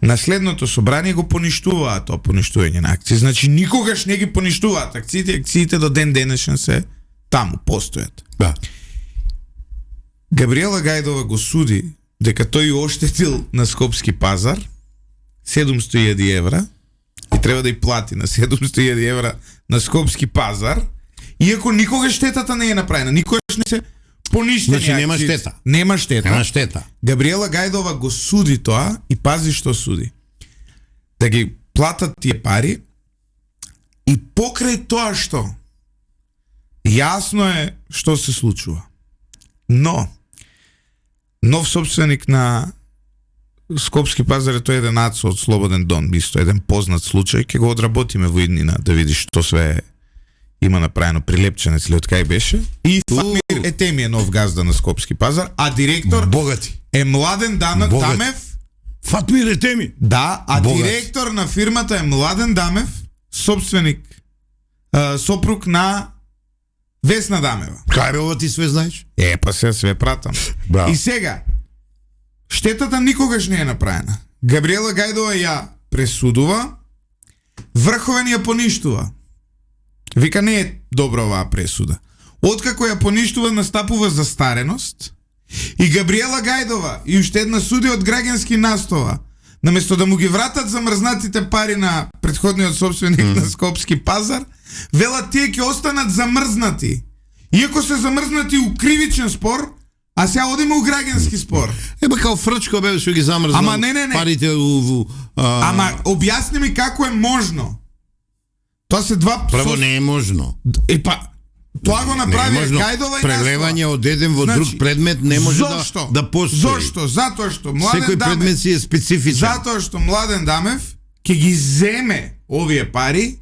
Speaker 3: На следното собрание го поништуваат тоа поништување на акции. Значи никогаш не ги поништуваат акциите до ден денешен се таму постојат.
Speaker 2: Да.
Speaker 3: Габриела Гајдова го суди дека тој оштетил на Скопски пазар 700.000 евра и треба да ја плати на 700.000 евра на Скопски пазар, иако никогаш штетата не е направена, никогаш не се поништени
Speaker 2: акции.
Speaker 3: Значи
Speaker 2: нема штета.
Speaker 3: Габриела Гајдова го суди тоа и пази што суди. Да ги платат тие пари и покрај тоа што јасно е што се случува. Но нов собственик на Скопски пазар е тој еден Ацо од Слободен Дон, исто еден познат случај, ќе го одработиме во иднина да видиш што све има направено, прилепченец или од кај беше. И Фатмир Етеми е нов газда на Скопски пазар, а директор
Speaker 2: богати
Speaker 3: е Младен Дамев.
Speaker 2: Фатмир Етеми.
Speaker 3: Да, а богати. Директор на фирмата е Младен Дамев, собственик, сопруг на Весна Дамева.
Speaker 2: Кај бе ова ти све знаеш?
Speaker 3: Па се све пратам.
Speaker 2: Браво.
Speaker 3: И сега, штетата никогаш не е направена. Габриела Гајдова ја пресудува, Врховен ја поништува. Вика не е добра оваа пресуда. Откако ја поништува настапува застареност и Габриела Гајдова и уште една суди од граѓански настова, наместо да му ги вратат замрзнатите пари на претходниот собственик на Скопски пазар, велат тие ќе останат замрзнати. Иако се замрзнати у кривичен спор, а сега одиме у граѓански спор.
Speaker 2: Еба као Фрчко бе што ги замрзнал.
Speaker 3: Ама не.
Speaker 2: Парите
Speaker 3: Ама објасни ми како е можно. Тоа се два...
Speaker 2: Право не е можно.
Speaker 3: Тоа го направи Гајдова и
Speaker 2: прелевање од еден во друг предмет не може да постои.
Speaker 3: Зошто? Затоа што Младен
Speaker 2: секој предмет си е специфичен.
Speaker 3: Затоа што Младен Дамев ќе ги земе овие пари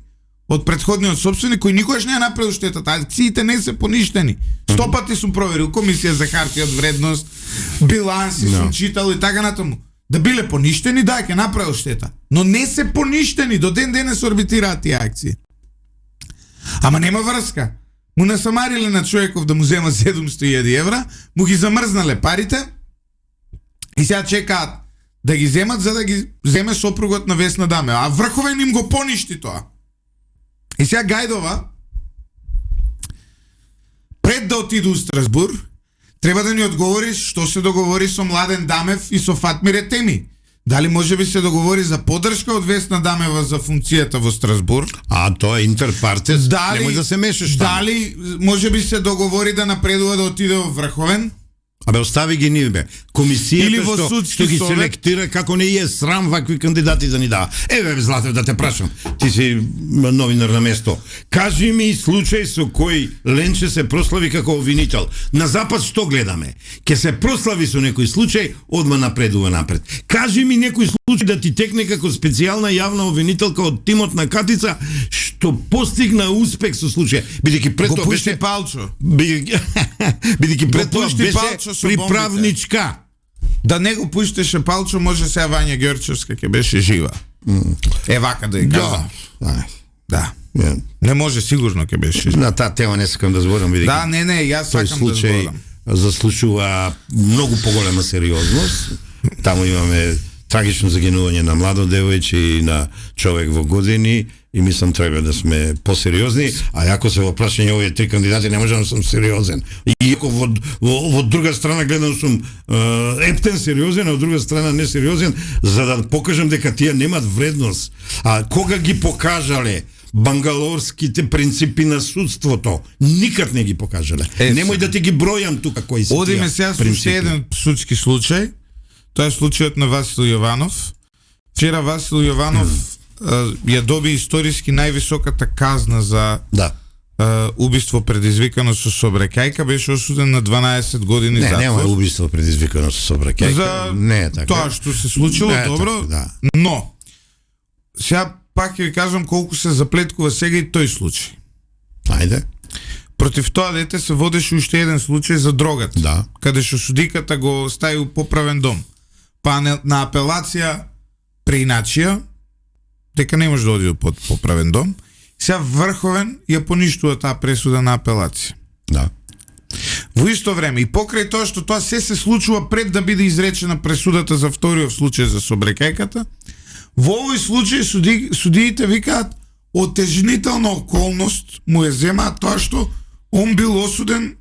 Speaker 3: од претходниот собственик кој никогаш не ја направил штетата. Акциите не се поништени. 100 пати сум проверил, комисија за хартија од вредност, биланси сум читал и така натаму. Да биле поништени, да, ќе направил штета. Но не се поништени, до ден денес орбитираат тие акции. Ама нема врска. Му насамариле на човеков да му зема 700.000 евра, му ги замрзнале парите и сега чекаат да ги земат за да ги земе сопругот на Весна Дамева. А Врховен им го поништи тоа. И сега Гајдова, пред да отиде у Страсбург, треба да ни одговори што се договори со Младен Дамев и со Фатмир Етеми. Дали може би се договори за поддршка од Весна Дамева за функцијата во Страсбург?
Speaker 2: А тоа е интерпартес, немој да се мешаш таму.
Speaker 3: Дали може би се договори да напредува да отиде во Врховен?
Speaker 2: Абе, остави ги ниве.
Speaker 3: Или
Speaker 2: Комисијата
Speaker 3: во
Speaker 2: што
Speaker 3: судски
Speaker 2: ги
Speaker 3: совет.
Speaker 2: селектира, како не е срам вакви кандидати да ни дава. Еве, Златев, да те прашам. Ти си новинар на место. Кажи ми случај со кој Ленче се прослави како обвинител. На Запад што гледаме? Ке се прослави со некој случај, одма напредува напред. Кажи ми некој случај да ти текне како специјална јавна обвинителка од тимот на Катица, што постигна успех со случај. Бидејќи пред
Speaker 3: Го
Speaker 2: тоа
Speaker 3: пушти
Speaker 2: беше
Speaker 3: Палчо.
Speaker 2: бидејќи пред тоа
Speaker 3: пушти
Speaker 2: беше
Speaker 3: Палчо со
Speaker 2: приправничка.
Speaker 3: Да не го пуштеше Палчо, може сега Вања Ѓорчевска ќе беше жива. Е вака да ја кажам. Да. Не може, сигурно ќе беше жива.
Speaker 2: На таа тема не сакам да зборам, бидејќи
Speaker 3: Да, не, јас
Speaker 2: тој
Speaker 3: сакам да
Speaker 2: случај
Speaker 3: зборам.
Speaker 2: заслужува многу поголема сериозност. Таму имаме трагично загинување на младо девојче и на човек во години и мислам треба да сме посериозни, а ако се во прашање овие три кандидати не можам да сум сериозен. И ако во друга страна гледам сум ептен сериозен, а од друга страна не сериозен, за да покажам дека тие немат вредност. А кога ги покажале бангалорските принципи на судството, никад не ги покажале. Немој да ти ги бројам тука кои се
Speaker 3: Одиме сега со уште еден судски случај. Тоа е случајот на Васил Јованов. Вчера Васил Јованов ја доби историски највисоката казна за убиство предизвикано со собрекајка, беше осуден на 12 години затвор.
Speaker 2: Не, нема убиство предизвикано со собрекајка.
Speaker 3: За
Speaker 2: не е така.
Speaker 3: Тоа што се случило, добро,
Speaker 2: така, да.
Speaker 3: Но сега пак ќе ви кажам колку се заплеткува сега и тој случај.
Speaker 2: Ајде.
Speaker 3: Против тоа дете се водеше уште еден случај за дрогата.
Speaker 2: Да.
Speaker 3: Каде што судиката го стави у поправен дом. Па на апелација преиначија дека не може да оди под поправен дом. Сега Врховен ја поништува таа пресуда на апелација.
Speaker 2: Да.
Speaker 3: Во исто време и покрај тоа што тоа се случува пред да биде изречена пресудата за вториот случај за собрекајката, во овој случај судиите викаат отежнителна околност му ја земаат тоа што он бил осуден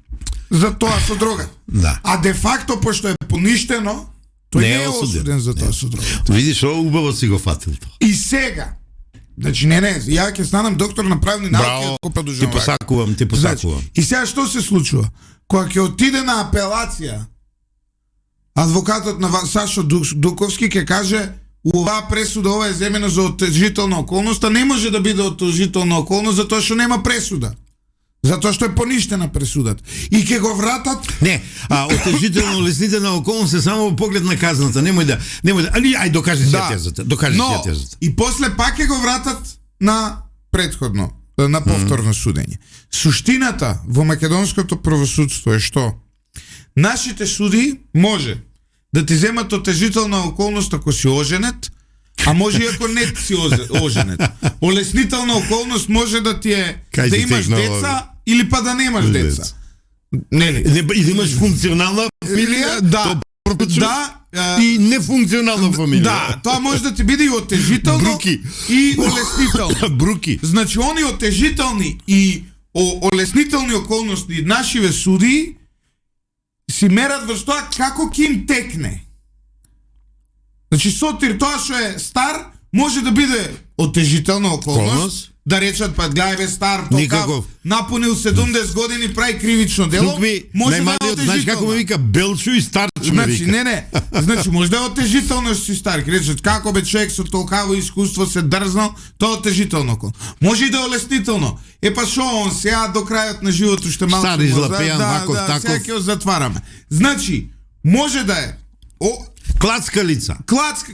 Speaker 3: за тоа со дрога.
Speaker 2: Да.
Speaker 3: А де факто пошто е поништено, тој не е осуден за тоа со дрога.
Speaker 2: Видиш, убаво си го фатил тоа.
Speaker 3: И сега, значи не, ја ќе станам доктор на правни науки, ако продолжувам.
Speaker 2: Ти посакувам.
Speaker 3: Значи, и сега што се случува? Кога ќе отиде на апелација, адвокатот на Сашо Дуковски ќе каже оваа пресуда, ова е земено за отежителна околност, а не може да биде отежителна околност затоа што нема пресуда. Затоа што е поништена пресудата. И ќе го вратат.
Speaker 2: Не, отежително леснителна околност е само во поглед на казната. Немој да, али ај докажи си тезата. Докажи си тезата.
Speaker 3: И после пак ќе го вратат на предходно, на повторно судење. Суштината во македонското правосудство е што нашите суди може да ти земат отежителна околност ако си оженет, а може и ако не си оженет. Олеснителна околност може да ти е да имаш деца или па да немаш деца.
Speaker 2: И да имаш функционална фамилија,
Speaker 3: да,
Speaker 2: и нефункционална фамилија.
Speaker 3: Да, тоа може да ти биде и отежително и олеснително.
Speaker 2: Бруки.
Speaker 3: Значи, они отежителни и олеснителни околности нашиве суди си мерат врз тоа како ќе им текне. Значи, Сотир, тоа што е стар, може да биде отежителна околност. Да речат, па гледај стар, толкав, напунил 70 години, прави кривично дело, може да е отежителна.
Speaker 2: Знаеш како ме вика, Белчо и Старчо ме вика.
Speaker 3: Не, значи може да е отежително што си стар, речат, како бе човек со толкаво искуство се дрзнал, тоа е отежително. Може и да е олеснително. Па шо он сега до крајот на животот што малку
Speaker 2: стар излапеан, ваков, таков.
Speaker 3: Сега ќе го затвараме. Значи, може да е
Speaker 2: клацкалица.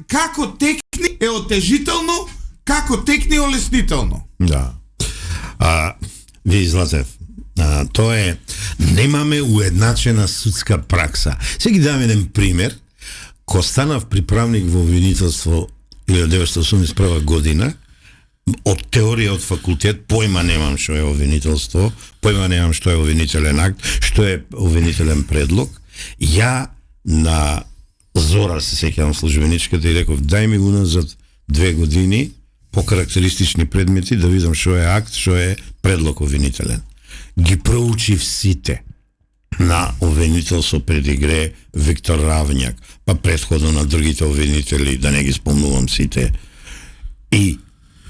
Speaker 3: Како текни е отежително, како текни олеснително.
Speaker 2: Да. Ви, Златев, тоа е, немаме уедначена судска пракса. Сега ги давам еден пример. Ко станав приправник во обвинителство 1981 година, од теорија од факултет, појма немам што е обвинителство, појма немам што е обвинителен акт, што е обвинителен предлог. Ја на Зора се сеќавам службеничката и реков, дај ми уназад 2 години по карактеристични предмети да видам што е акт, што е предлог обвинителен. Ги проучив сите. на обвинител со предигре Виктор Равњак, па претходно на другите обвинители, да не ги спомнувам сите. И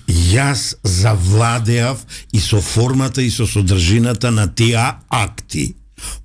Speaker 2: јас завладеав и со формата и со содржината на тие акти.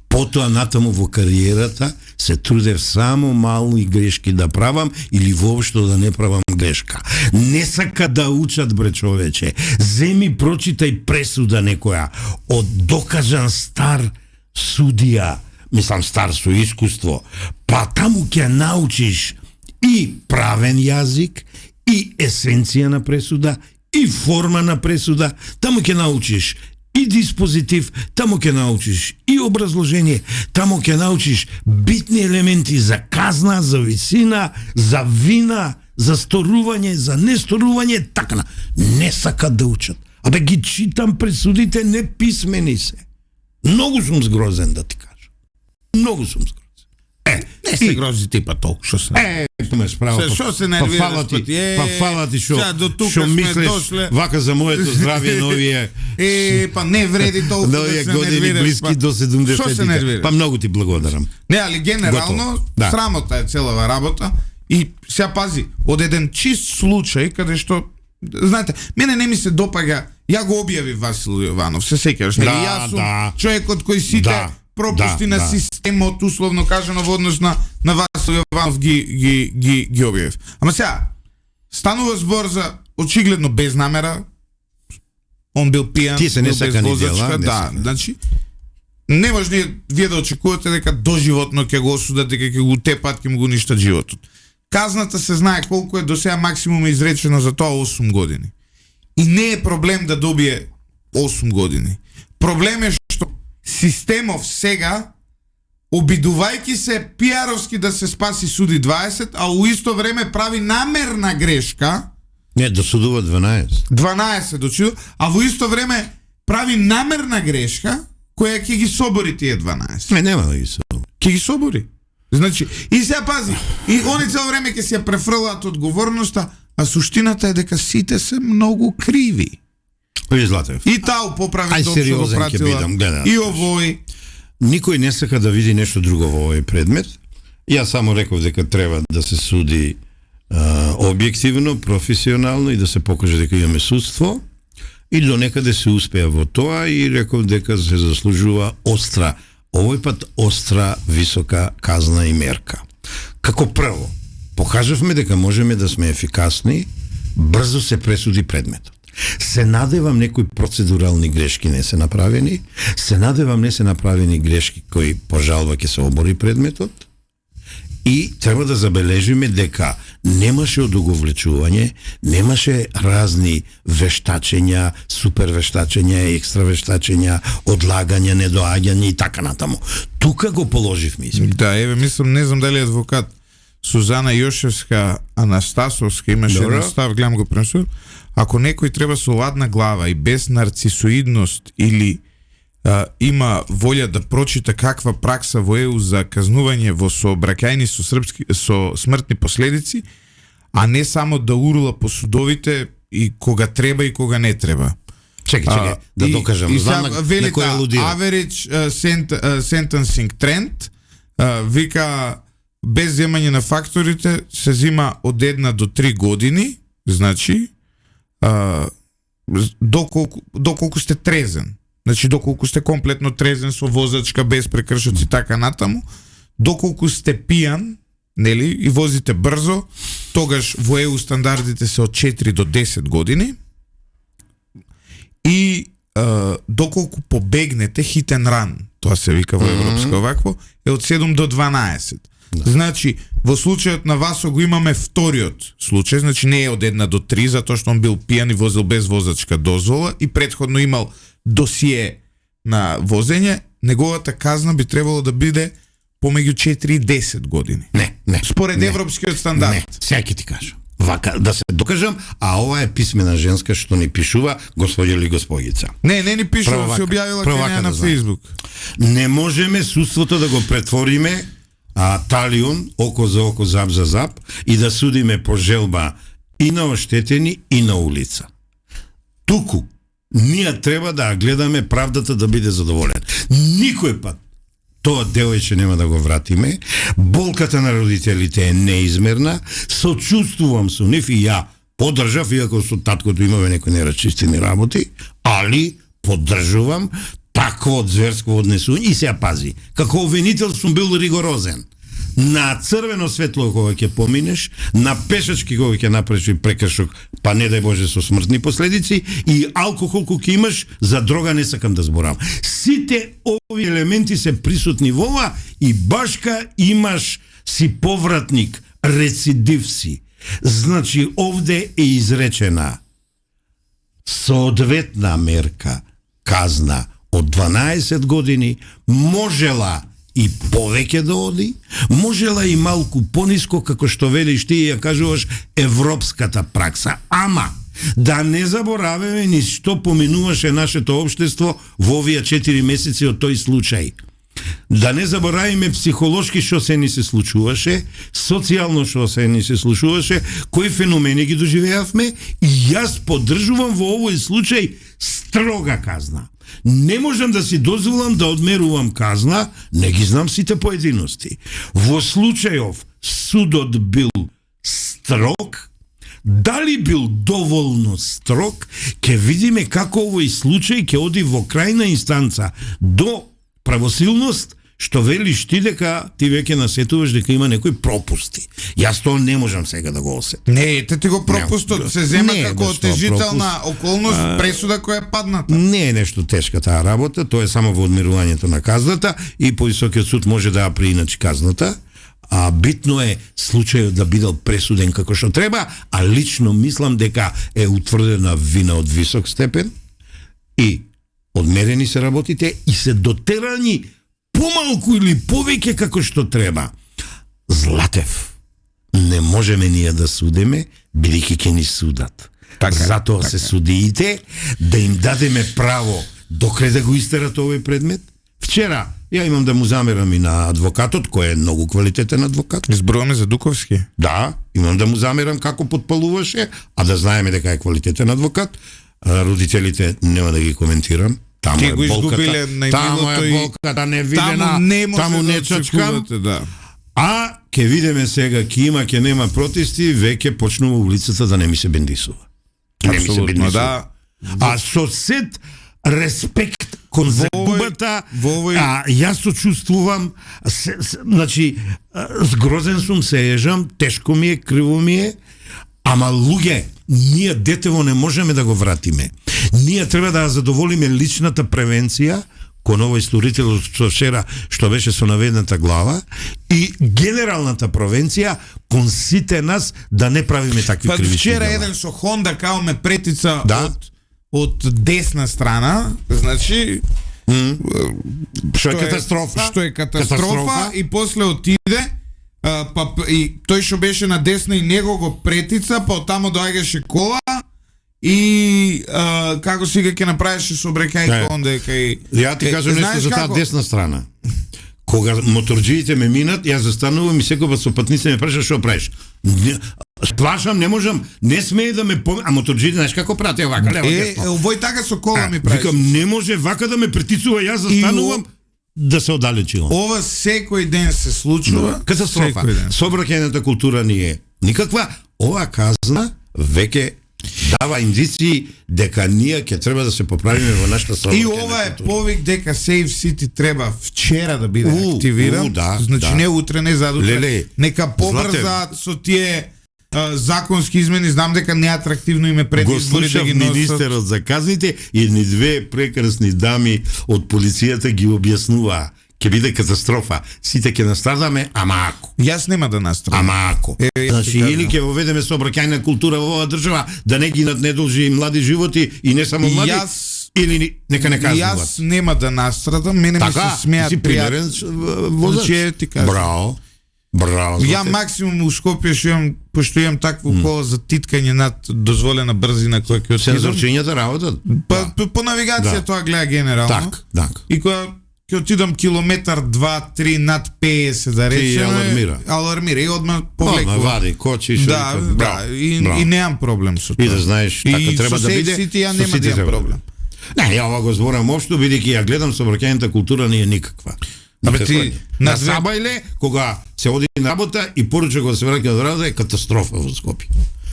Speaker 2: Потоа натаму во кариерата се трудев само мали грешки да правам или воопшто да не правам грешка. Не сака да учат, бре човече. Земи прочитај пресуда некоја од докажан стар судија, мислам стар со искуство, па таму ќе научиш и правен јазик, и есенција на пресуда, и форма на пресуда, таму ќе научиш и диспозитив, таму ќе научиш и образложение, таму ќе научиш битни елементи за казна, за висина, за вина, за сторување, за несторување, така. Не сакат да учат. Абе ги читам пресудите, не писмени се. Многу сум згрозен, да ти кажам. Многу сум згрозен.
Speaker 3: Не се грози ти па толку, шо се.
Speaker 2: Ме справа.
Speaker 3: Шо се нервираш па ти?
Speaker 2: Па фала ти шо мислиш
Speaker 3: дошле.
Speaker 2: Вака за моето здравје новие.
Speaker 3: Па не вреди толку да
Speaker 2: новие
Speaker 3: се
Speaker 2: години
Speaker 3: нервираш.
Speaker 2: блиски до 70.
Speaker 3: Шо се нервираш?
Speaker 2: Па многу ти благодарам.
Speaker 3: Не, али генерално
Speaker 2: Да.
Speaker 3: срамота е целава работа и сега пази, од еден чист случај каде што знаете, мене не ми се допаѓа, ја го објави Васил Јованов, се сеќаваш, нели? Јас сум човекот кој сите пропусти на системот, условно кажано, во однос на Васил Јованов ги објавив. Ама сега, станува збор за очигледно без намера, он бил пијан,
Speaker 2: Ти се не сакани
Speaker 3: возачка,
Speaker 2: дела,
Speaker 3: значи, не може вие да очекувате дека доживотно ќе го осудат, дека ќе го утепат, ќе му го ништат животот. Казната се знае колку е до сега максимум изречено за тоа 8 години. И не е проблем да добие 8 години. Проблем е што системов сега, обидувајќи се пиаровски да се спаси суди 20, а у исто време прави намерна грешка.
Speaker 2: Не, досудува
Speaker 3: 12 дочу, а во исто време прави намерна грешка која ќе ги собори тие 12.
Speaker 2: Не, нема да ги собори.
Speaker 3: Ќе ги собори. Значи, и сега пази, и они цело време ќе се ја префрлаат одговорноста, а суштината е дека сите се многу криви.
Speaker 2: Ој Златев.
Speaker 3: И тау поправи
Speaker 2: тоа што го пратила.
Speaker 3: И овој.
Speaker 2: Никој не сака да види нешто друго во овој предмет. Јас само реков дека треба да се суди објективно, професионално и да се покаже дека имаме судство. И до некаде се успеа во тоа и реков дека се заслужува остра, овој пат остра, висока казна и мерка. Како прво, покажавме дека можеме да сме ефикасни, брзо се пресуди предметот. Се надевам некои процедурални грешки не се направени, се надевам не се направени грешки кои по жалба ќе се обори предметот и треба да забележиме дека немаше одуговлечување, немаше разни вештачења, супер вештачења, екстра вештачења, одлагања, недоаѓање и така натаму. Тука го положивме испит.
Speaker 3: Да, еве, мислам, не знам дали адвокат Сузана Јошевска Анастасовска имаше еден став, гледам го пренесува. Ако некој треба со ладна глава и без нарцисоидност или има волја да прочита каква пракса во ЕУ за казнување во сообраќајни со смртни последици, а не само да урула по судовите и кога треба и кога не треба.
Speaker 2: Чекај, да докажам. Знам на кој алудира.
Speaker 3: Average sentencing trend вика без земање на факторите се зима од 1 до 3 години, значи доколку сте трезен. Значи доколку сте комплетно трезен со возачка без прекршоци така натаму, доколку сте пијан, нели, и возите брзо, тогаш во ЕУ стандардите се од 4 до 10 години. И доколку побегнете hit and run, тоа се вика во европско вакво, е од 7 до 12. Да. Значи, во случајот на Васо го имаме вториот случај, значи не е од 1 до 3, затоа што он бил пијан и возил без возачка дозвола и претходно имал досие на возење, неговата казна би требало да биде помеѓу 4 и 10 години.
Speaker 2: Не.
Speaker 3: Според европскиот стандард.
Speaker 2: Не, сега ќе ти кажам. Вака, да се докажам, а ова е писмена женска што ни пишува господја или господица.
Speaker 3: Не ни пишува, се објавила кај неа на Facebook.
Speaker 2: Не можеме судството да го претвориме талион, око за око, зап за зап, и да судиме по желба и на оштетени и на улица. Туку ние треба да гледаме правдата да биде задоволен. Никој пат тоа девојче нема да го вратиме, болката на родителите е неизмерна, сочувствувам со нив и ја поддржав, иако со таткото имаме некои нерачистени работи, али поддржувам такво зверско однесување и сега пази. Како обвинител сум бил ригорозен. На црвено светло кога ќе поминеш, на пешачки кога ќе направиш прекршок, па не дај Боже со смртни последици, и алкохол кога ќе имаш, за дрога не сакам да зборам. Сите овие елементи се присутни во ова и башка имаш си повратник, рецидив си. Значи овде е изречена соодветна мерка, казна од 12 години, можела и повеќе да оди, можела и малку пониско, како што велиш ти и ја кажуваш европската пракса. Ама, да не забораваме ни што поминуваше нашето општество во овие 4 месеци од тој случај. Да не заборавиме психолошки што се ни се случуваше, социјално што се ни се случуваше, кои феномени ги доживеавме, и јас поддржувам во овој случај строга казна. Не можам да си дозволам да одмерувам казна, не ги знам сите поединости. Во случајов судот бил строг, дали бил доволно строг, ќе видиме како овој случај ќе оди во крајна инстанца до правосилност, што велиш ти дека ти веќе насетуваш дека има некои пропусти. Јас тоа не можам сега да го осетам.
Speaker 3: Не, ете ти го пропустот, се зема
Speaker 2: не,
Speaker 3: како отежителна околност, пресуда која е падната.
Speaker 2: Не е нешто тешка таа работа, тоа е само во одмерувањето на казната и повисокиот суд може да ја преиначи казната. А битно е случајот да бидел пресуден како што треба, а лично мислам дека е утврдена вина од висок степен и одмерени се работите и се дотерани помалку или повеќе како што треба. Златев, не можеме ние да судиме, бидејќи ќе ни судат. Затоа се судиите, да им дадеме право докрај да го истерат овој предмет. Вчера, ја имам да му замерам и на адвокатот, кој е многу квалитетен адвокат.
Speaker 3: Изборуваме за Дуковски.
Speaker 2: Да, имам да му замерам како потпалуваше, а да знаеме дека е квалитетен адвокат. Родителите нема да ги коментирам. Таму
Speaker 3: Ти
Speaker 2: е
Speaker 3: го изгубиле
Speaker 2: болката, таму е болката невидена, таму не чачкам.
Speaker 3: Да.
Speaker 2: А ќе видиме сега, ќе нема протести, веќе почнува улицата да не ми се бендисува. Не ми се
Speaker 3: Апсолутно,
Speaker 2: бендисува.
Speaker 3: да.
Speaker 2: А со сет респект кон загубата, јас сочувствувам, значи, згрозен сум, се ежам, тешко ми е, криво ми е, ама луѓе, ние детево не можеме да го вратиме. Ние треба да задоволиме личната превенција кон овој сторител што вчера што беше со наведната глава и генералната превенција кон сите нас да не правиме такви кривични
Speaker 3: Вчера
Speaker 2: дела.
Speaker 3: еден со Хонда као ме претица
Speaker 2: Да.
Speaker 3: од десна страна, значи
Speaker 2: Што е катастрофа?
Speaker 3: Што е катастрофа и после отиде и тој што беше на десна и него го претица, па оттамо доаѓаше кола и како сега ќе направеше сообраќај кон дека и
Speaker 2: Ја ти кажам нешто за таа десна страна. Кога моторџиите ме минат, јас застанувам и секогаш со патница ме праша што правиш. Сплашам, не можам, не смее да ме а моторџиите знаеш како прати вака лево десно.
Speaker 3: Овој така со кола ми прави.
Speaker 2: Викам не може вака да ме притисува, јас застанувам да се оддалечувам.
Speaker 3: Ова секој ден се случува.
Speaker 2: Катастрофа. Сообраќајната култура ни е никаква. Ова казна веќе дава индици дека ние ќе треба да се поправиме во нашата сообраќајна
Speaker 3: И ова е повик дека Safe City треба вчера да биде активиран.
Speaker 2: Да,
Speaker 3: значи не утре, не задутре.
Speaker 2: Леле,
Speaker 3: Нека побрзаат со тие законски измени, знам дека неатрактивно име пред избори да ги носат.
Speaker 2: Министерот за казните и едни две прекрасни дами од полицијата ги објаснува. Ќе биде катастрофа. Сите ќе настрадаме, ама ако.
Speaker 3: Јас нема да настрадам.
Speaker 2: Ама ако. Значи, или ќе воведеме сообраќајна култура во оваа држава, да не гинат недолжи млади животи и не само млади, или нека не кажуват.
Speaker 3: Јас нема да настрадам, мене ми се смеат
Speaker 2: си примерен возач.
Speaker 3: Ти кажам.
Speaker 2: Браво. Браво.
Speaker 3: Ја максимум у Скопје што имам, пошто имам такво кола за титкање над дозволена брзина која ќе отидам.
Speaker 2: Сензорчињата работат?
Speaker 3: По навигација тоа гледа генерално.
Speaker 2: Так.
Speaker 3: И кога ќе отидам километар 2-3 над 50 да речеме, алармира и одма повлекува.
Speaker 2: Вади, кочиш.
Speaker 3: Да, и немам проблем со тоа.
Speaker 2: И да знаеш така треба да биде.
Speaker 3: И ја нема да имам проблем.
Speaker 2: Не, ја ова го зборам општо, бидејќи ја гледам сообраќајната култура не е никаква.
Speaker 3: Абе ти
Speaker 2: на Сабајле кога се оди на работа и поруча кога се враќа од работа е катастрофа во Скопје.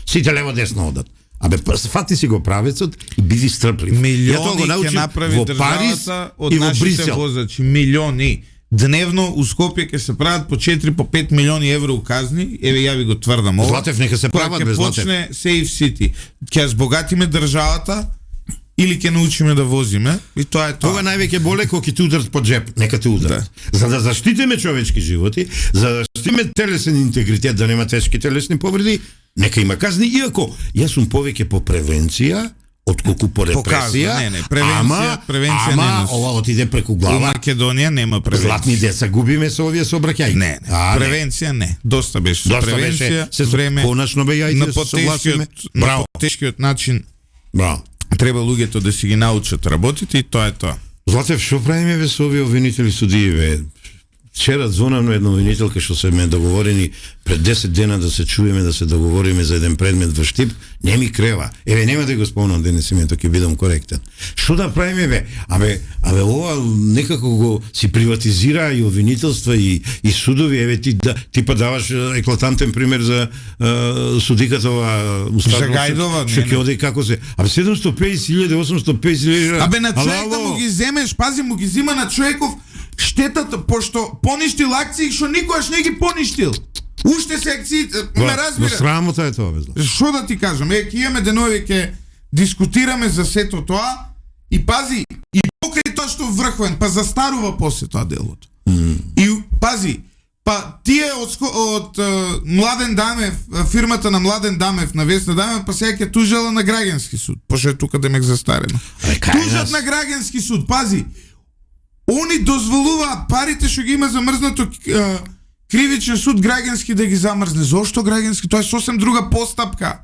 Speaker 2: Сите лево десно одат. Абе фати си го правецот и биди стрплив.
Speaker 3: Милиони ќе направи државата од нашите возачи, милиони. Дневно у Скопје ќе се прават по 4 по 5 милиони евро казни, еве ја ви го тврдам ова.
Speaker 2: Златев нека се прават без Златев.
Speaker 3: Ќе почне Safe City. Ќе збогатиме државата или ќе научиме да возиме и тоа е тоа.
Speaker 2: Кога највеќе боле кога ќе ти ударат по джеп, нека те ударат. Да. За да заштитиме човечки животи, за да заштитиме телесен интегритет, да нема тешки телесни повреди, нека има казни, иако јас сум повеќе по превенција отколку по репресија.
Speaker 3: Превенција
Speaker 2: ама ова отиде преку глава.
Speaker 3: У Македонија нема превенција.
Speaker 2: Златни деца губиме со овие сообраќајки.
Speaker 3: Не. Превенција не. Доста беше. Превенција
Speaker 2: се време. Конечно бе ја
Speaker 3: на потешкиот начин.
Speaker 2: Браво.
Speaker 3: Треба луѓето да си ги научат работите и тоа е тоа.
Speaker 2: Златев, што правиме бе со овие обвинители судии бе? Вчера звонам една обвинителка што се ме договорени пред 10 дена да се чуеме, да се договориме за еден предмет во Штип, не ми крева. Еве нема да го спомнам денес името, ќе бидам коректен. Што да правиме бе? Абе ова некако го си приватизира и обвинителства и судови. Еве ти па даваш еклатантен пример за судиката
Speaker 3: Гајдова,
Speaker 2: што ќе оди како се. Абе 750.000, 850.000.
Speaker 3: Абе на човек да му ги земеш, пази му ги зима на човеков штетата, пошто поништил акции што никогаш не ги поништил. Уште се акции, ме разбира.
Speaker 2: Срамота е тоа, безло.
Speaker 3: Што да ти кажам, ќе имаме денови ќе дискутираме за сето тоа и пази, и покрај тоа што врховен, па застарува после тоа делото. И пази, па тие од Младен Дамев, фирмата на Младен Дамев, на Весна Дамев, па сега ќе тужела на граѓански суд, пошто е тука демек застарено. Тужат на граѓански суд, пази. Они дозволуваат парите што ги има замрзнато кривичен суд граѓански да ги замрзне. Зошто граѓански? Тоа е сосем друга постапка.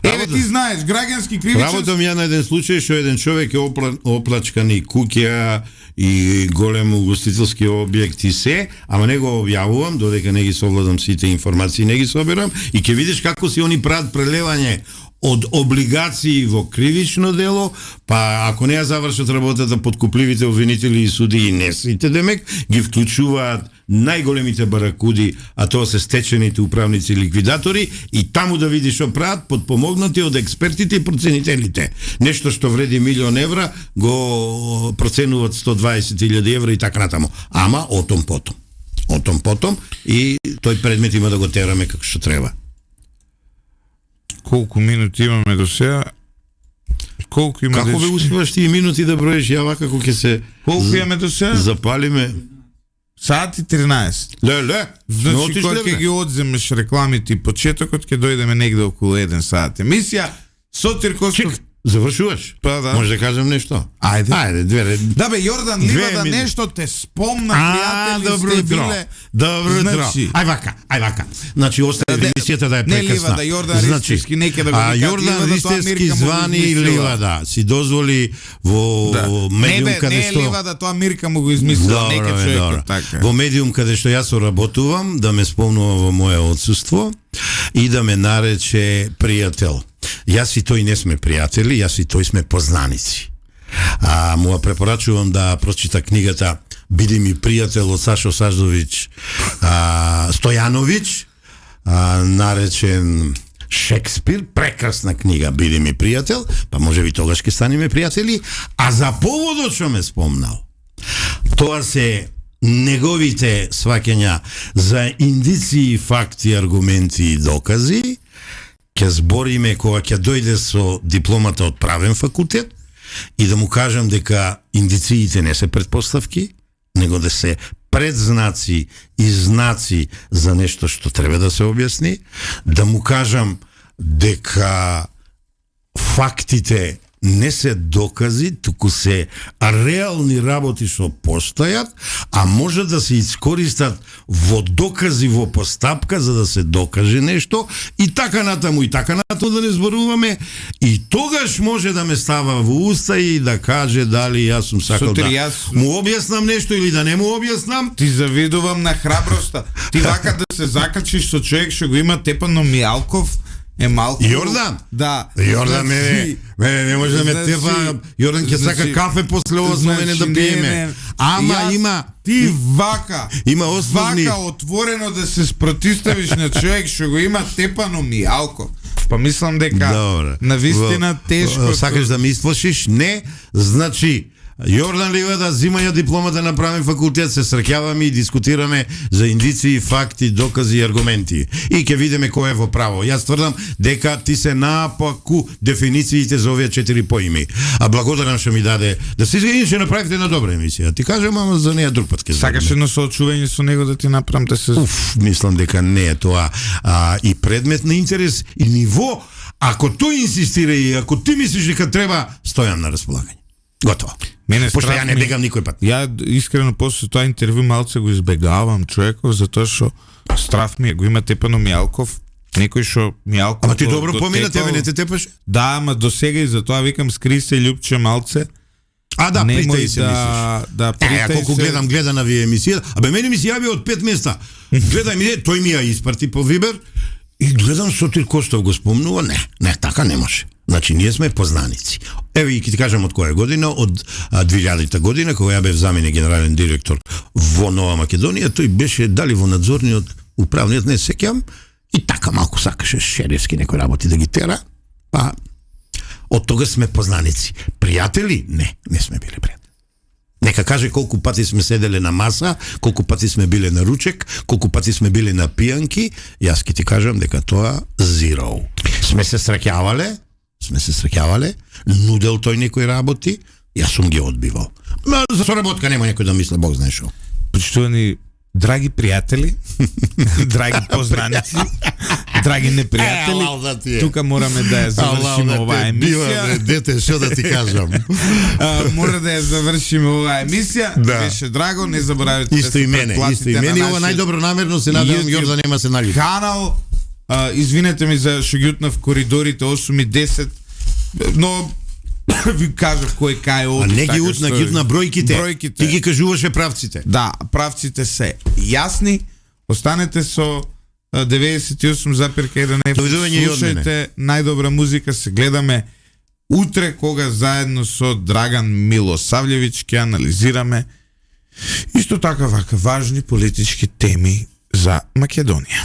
Speaker 3: Еве ти знаеш, граѓански кривичен.
Speaker 2: Работам ја на еден случај што еден човек е оплачкан и куќа и голем угостителски објект и се, ама не го објавувам додека не ги совладам сите информации, не ги собирам и ќе видиш како си они прават прелевање од облигации во кривично дело, па ако не ја завршат работата подкупливите обвинители и судии не сите демек, ги вклучуваат најголемите баракуди, а тоа се стечените управници и ликвидатори и таму да видиш што прават, подпомогнати од експертите и проценителите. Нешто што вреди 1.000.000 евра го проценуваат 120.000 евра и така натаму. Ама отом потом и тој предмет има да го тераме како што треба.
Speaker 3: Колку минути имаме до сега? Колку има?
Speaker 2: Како бе успеваш тие минути да броиш? Ја вака како ќе се
Speaker 3: колку имаме до сега?
Speaker 2: Запалиме.
Speaker 3: Саат и 13.
Speaker 2: Леле.
Speaker 3: Значи кога ќе ги одземеш рекламите и почетокот ќе дојдеме негде околу 1 саат. Емисија Сотир Костов.
Speaker 2: Завршуваш?
Speaker 3: Па да.
Speaker 2: Може да кажам нешто?
Speaker 3: Ајде,
Speaker 2: две.
Speaker 3: Да бе, Јордан Ливада нешто те спомна, пријатели сте биле.
Speaker 2: Добро утро. Ај вака. Значи остави емисијата да е прекасна.
Speaker 3: Не Ливада, Јордан Ристевски, нека да го викаат.
Speaker 2: Јордан Ристевски звани Ливада. Си дозволи во медиум каде што...
Speaker 3: Не Ливада, тоа Мирка му го измислила, нека човекот така.
Speaker 2: Во медиум каде што јас соработувам, да ме спомнува во мое отсуство и да ме нарече пријател. Јас и тој не сме пријатели, јас и тој сме познаници. Му ја препорачувам да прочита книгата Биди ми пријател од Сашо Саждовиќ Стојановиќ, наречен Шекспир, прекрасна книга Биди ми пријател, па може би тогаш ќе станеме пријатели, а за поводот што ме спомнал, тоа се неговите сваќања за индиции, факти, аргументи и докази. Ќе збориме кога ќе дојде со дипломата од правен факултет и да му кажам дека индициите не се предпоставки, него да се предзнаци и знаци за нешто што треба да се објасни, да му кажам дека фактите не се докази, туку се реални работи што постојат, а може да се искористат во докази во постапка за да се докаже нешто и така натаму да не зборуваме и тогаш може да ме става во уста и да каже дали јас сум сакал да му објаснам нешто или да не му објаснам.
Speaker 3: Ти завидувам на храброста. Ти вака да се закачиш со човек што го има тепано Мијалков, е малку.
Speaker 2: Јордан?
Speaker 3: Да.
Speaker 2: Јордан не може да ме
Speaker 3: значи,
Speaker 2: тепа. Јордан ќе сака кафе после ова со мене да пиеме. Ама има
Speaker 3: ти вака.
Speaker 2: Има основни
Speaker 3: Вака отворено да се спротиставиш на човек што го има тепано мијалко. Па мислам дека навистина тешко.
Speaker 2: Сакаш да ми исплашиш? Не, значи Јордан Ливада зимаја дипломата на правен факултет, се среќаваме и дискутираме за индиции, факти, докази и аргументи. И ќе видиме кој е во право. Јас тврдам дека ти се наапаку дефинициите за овие 4 поими. А благодарам што ми даде да се изгледа, ќе направите една добра емисија. Ти кажам, ама за неја друг пат ќе.
Speaker 3: Сакаш едно соочување со него да ти направам да се.
Speaker 2: Мислам дека не е тоа и предмет на интерес и ниво. Ако тој инсистира и ако ти мислиш дека треба, стојам на располагање. Готово. Пошто ја не бегам никој пат.
Speaker 3: Ја искрено после тоа интервју малце го избегавам човеков, затоа што страф ми е, го има тепано Мијалков, некој што Мијалков.
Speaker 2: Ама ти добро помина, тебе не те тепаш?
Speaker 3: Да, ама до сега и затоа викам скри се Љупче малце.
Speaker 2: Да, притај се мислиш.
Speaker 3: Да, притај се.
Speaker 2: Колку гледам на вие емисија, мене ми се јави од 5 места. Гледај ми, тој ми ја испарти по Вибер и гледам Сотир Костов го спомнува, не, така не може. Значи, ние сме познаници. Еве и ќе ти кажам од која година, од 2000-та година, кога ја бев заменик генерален директор во Нова Македонија, тој беше дали во надзорниот, управниот, не сеќам, и така малку сакаше шерифски некои работи да ги тера, па од тога сме познаници. Пријатели? Не сме били пријатели. Нека каже колку пати сме седеле на маса, колку пати сме биле на ручек, колку пати сме биле на пијанки, јас ќе ти кажам дека тоа zero. Сме се среќавале, нудел тој некои работи, јас сум ги одбивал. За соработка нема некој да мисле, Бог знае шо.
Speaker 3: Почитувани драги пријатели, драги познаници, драги непријатели, тука мораме да ја завршиме оваа емисија.
Speaker 2: Дете, што да ти кажам?
Speaker 3: Мора да ја завршиме оваа емисија. Беше драго, не заборавите
Speaker 2: да се претплатите на ова најдобро намерно се надевам Јордан нема се налјути.
Speaker 3: Канал, извинете ми за што ги утнав коридорите 8 и 10, но ви кажав кој кај од.
Speaker 2: А не ги утна бројките. Ти ги кажуваше правците.
Speaker 3: Да, правците се јасни. Останете со 98,1 FM. Слушајте најдобра музика, се гледаме утре кога заедно со Драган Милосављевиќ ќе анализираме исто така вака важни политички теми за Македонија.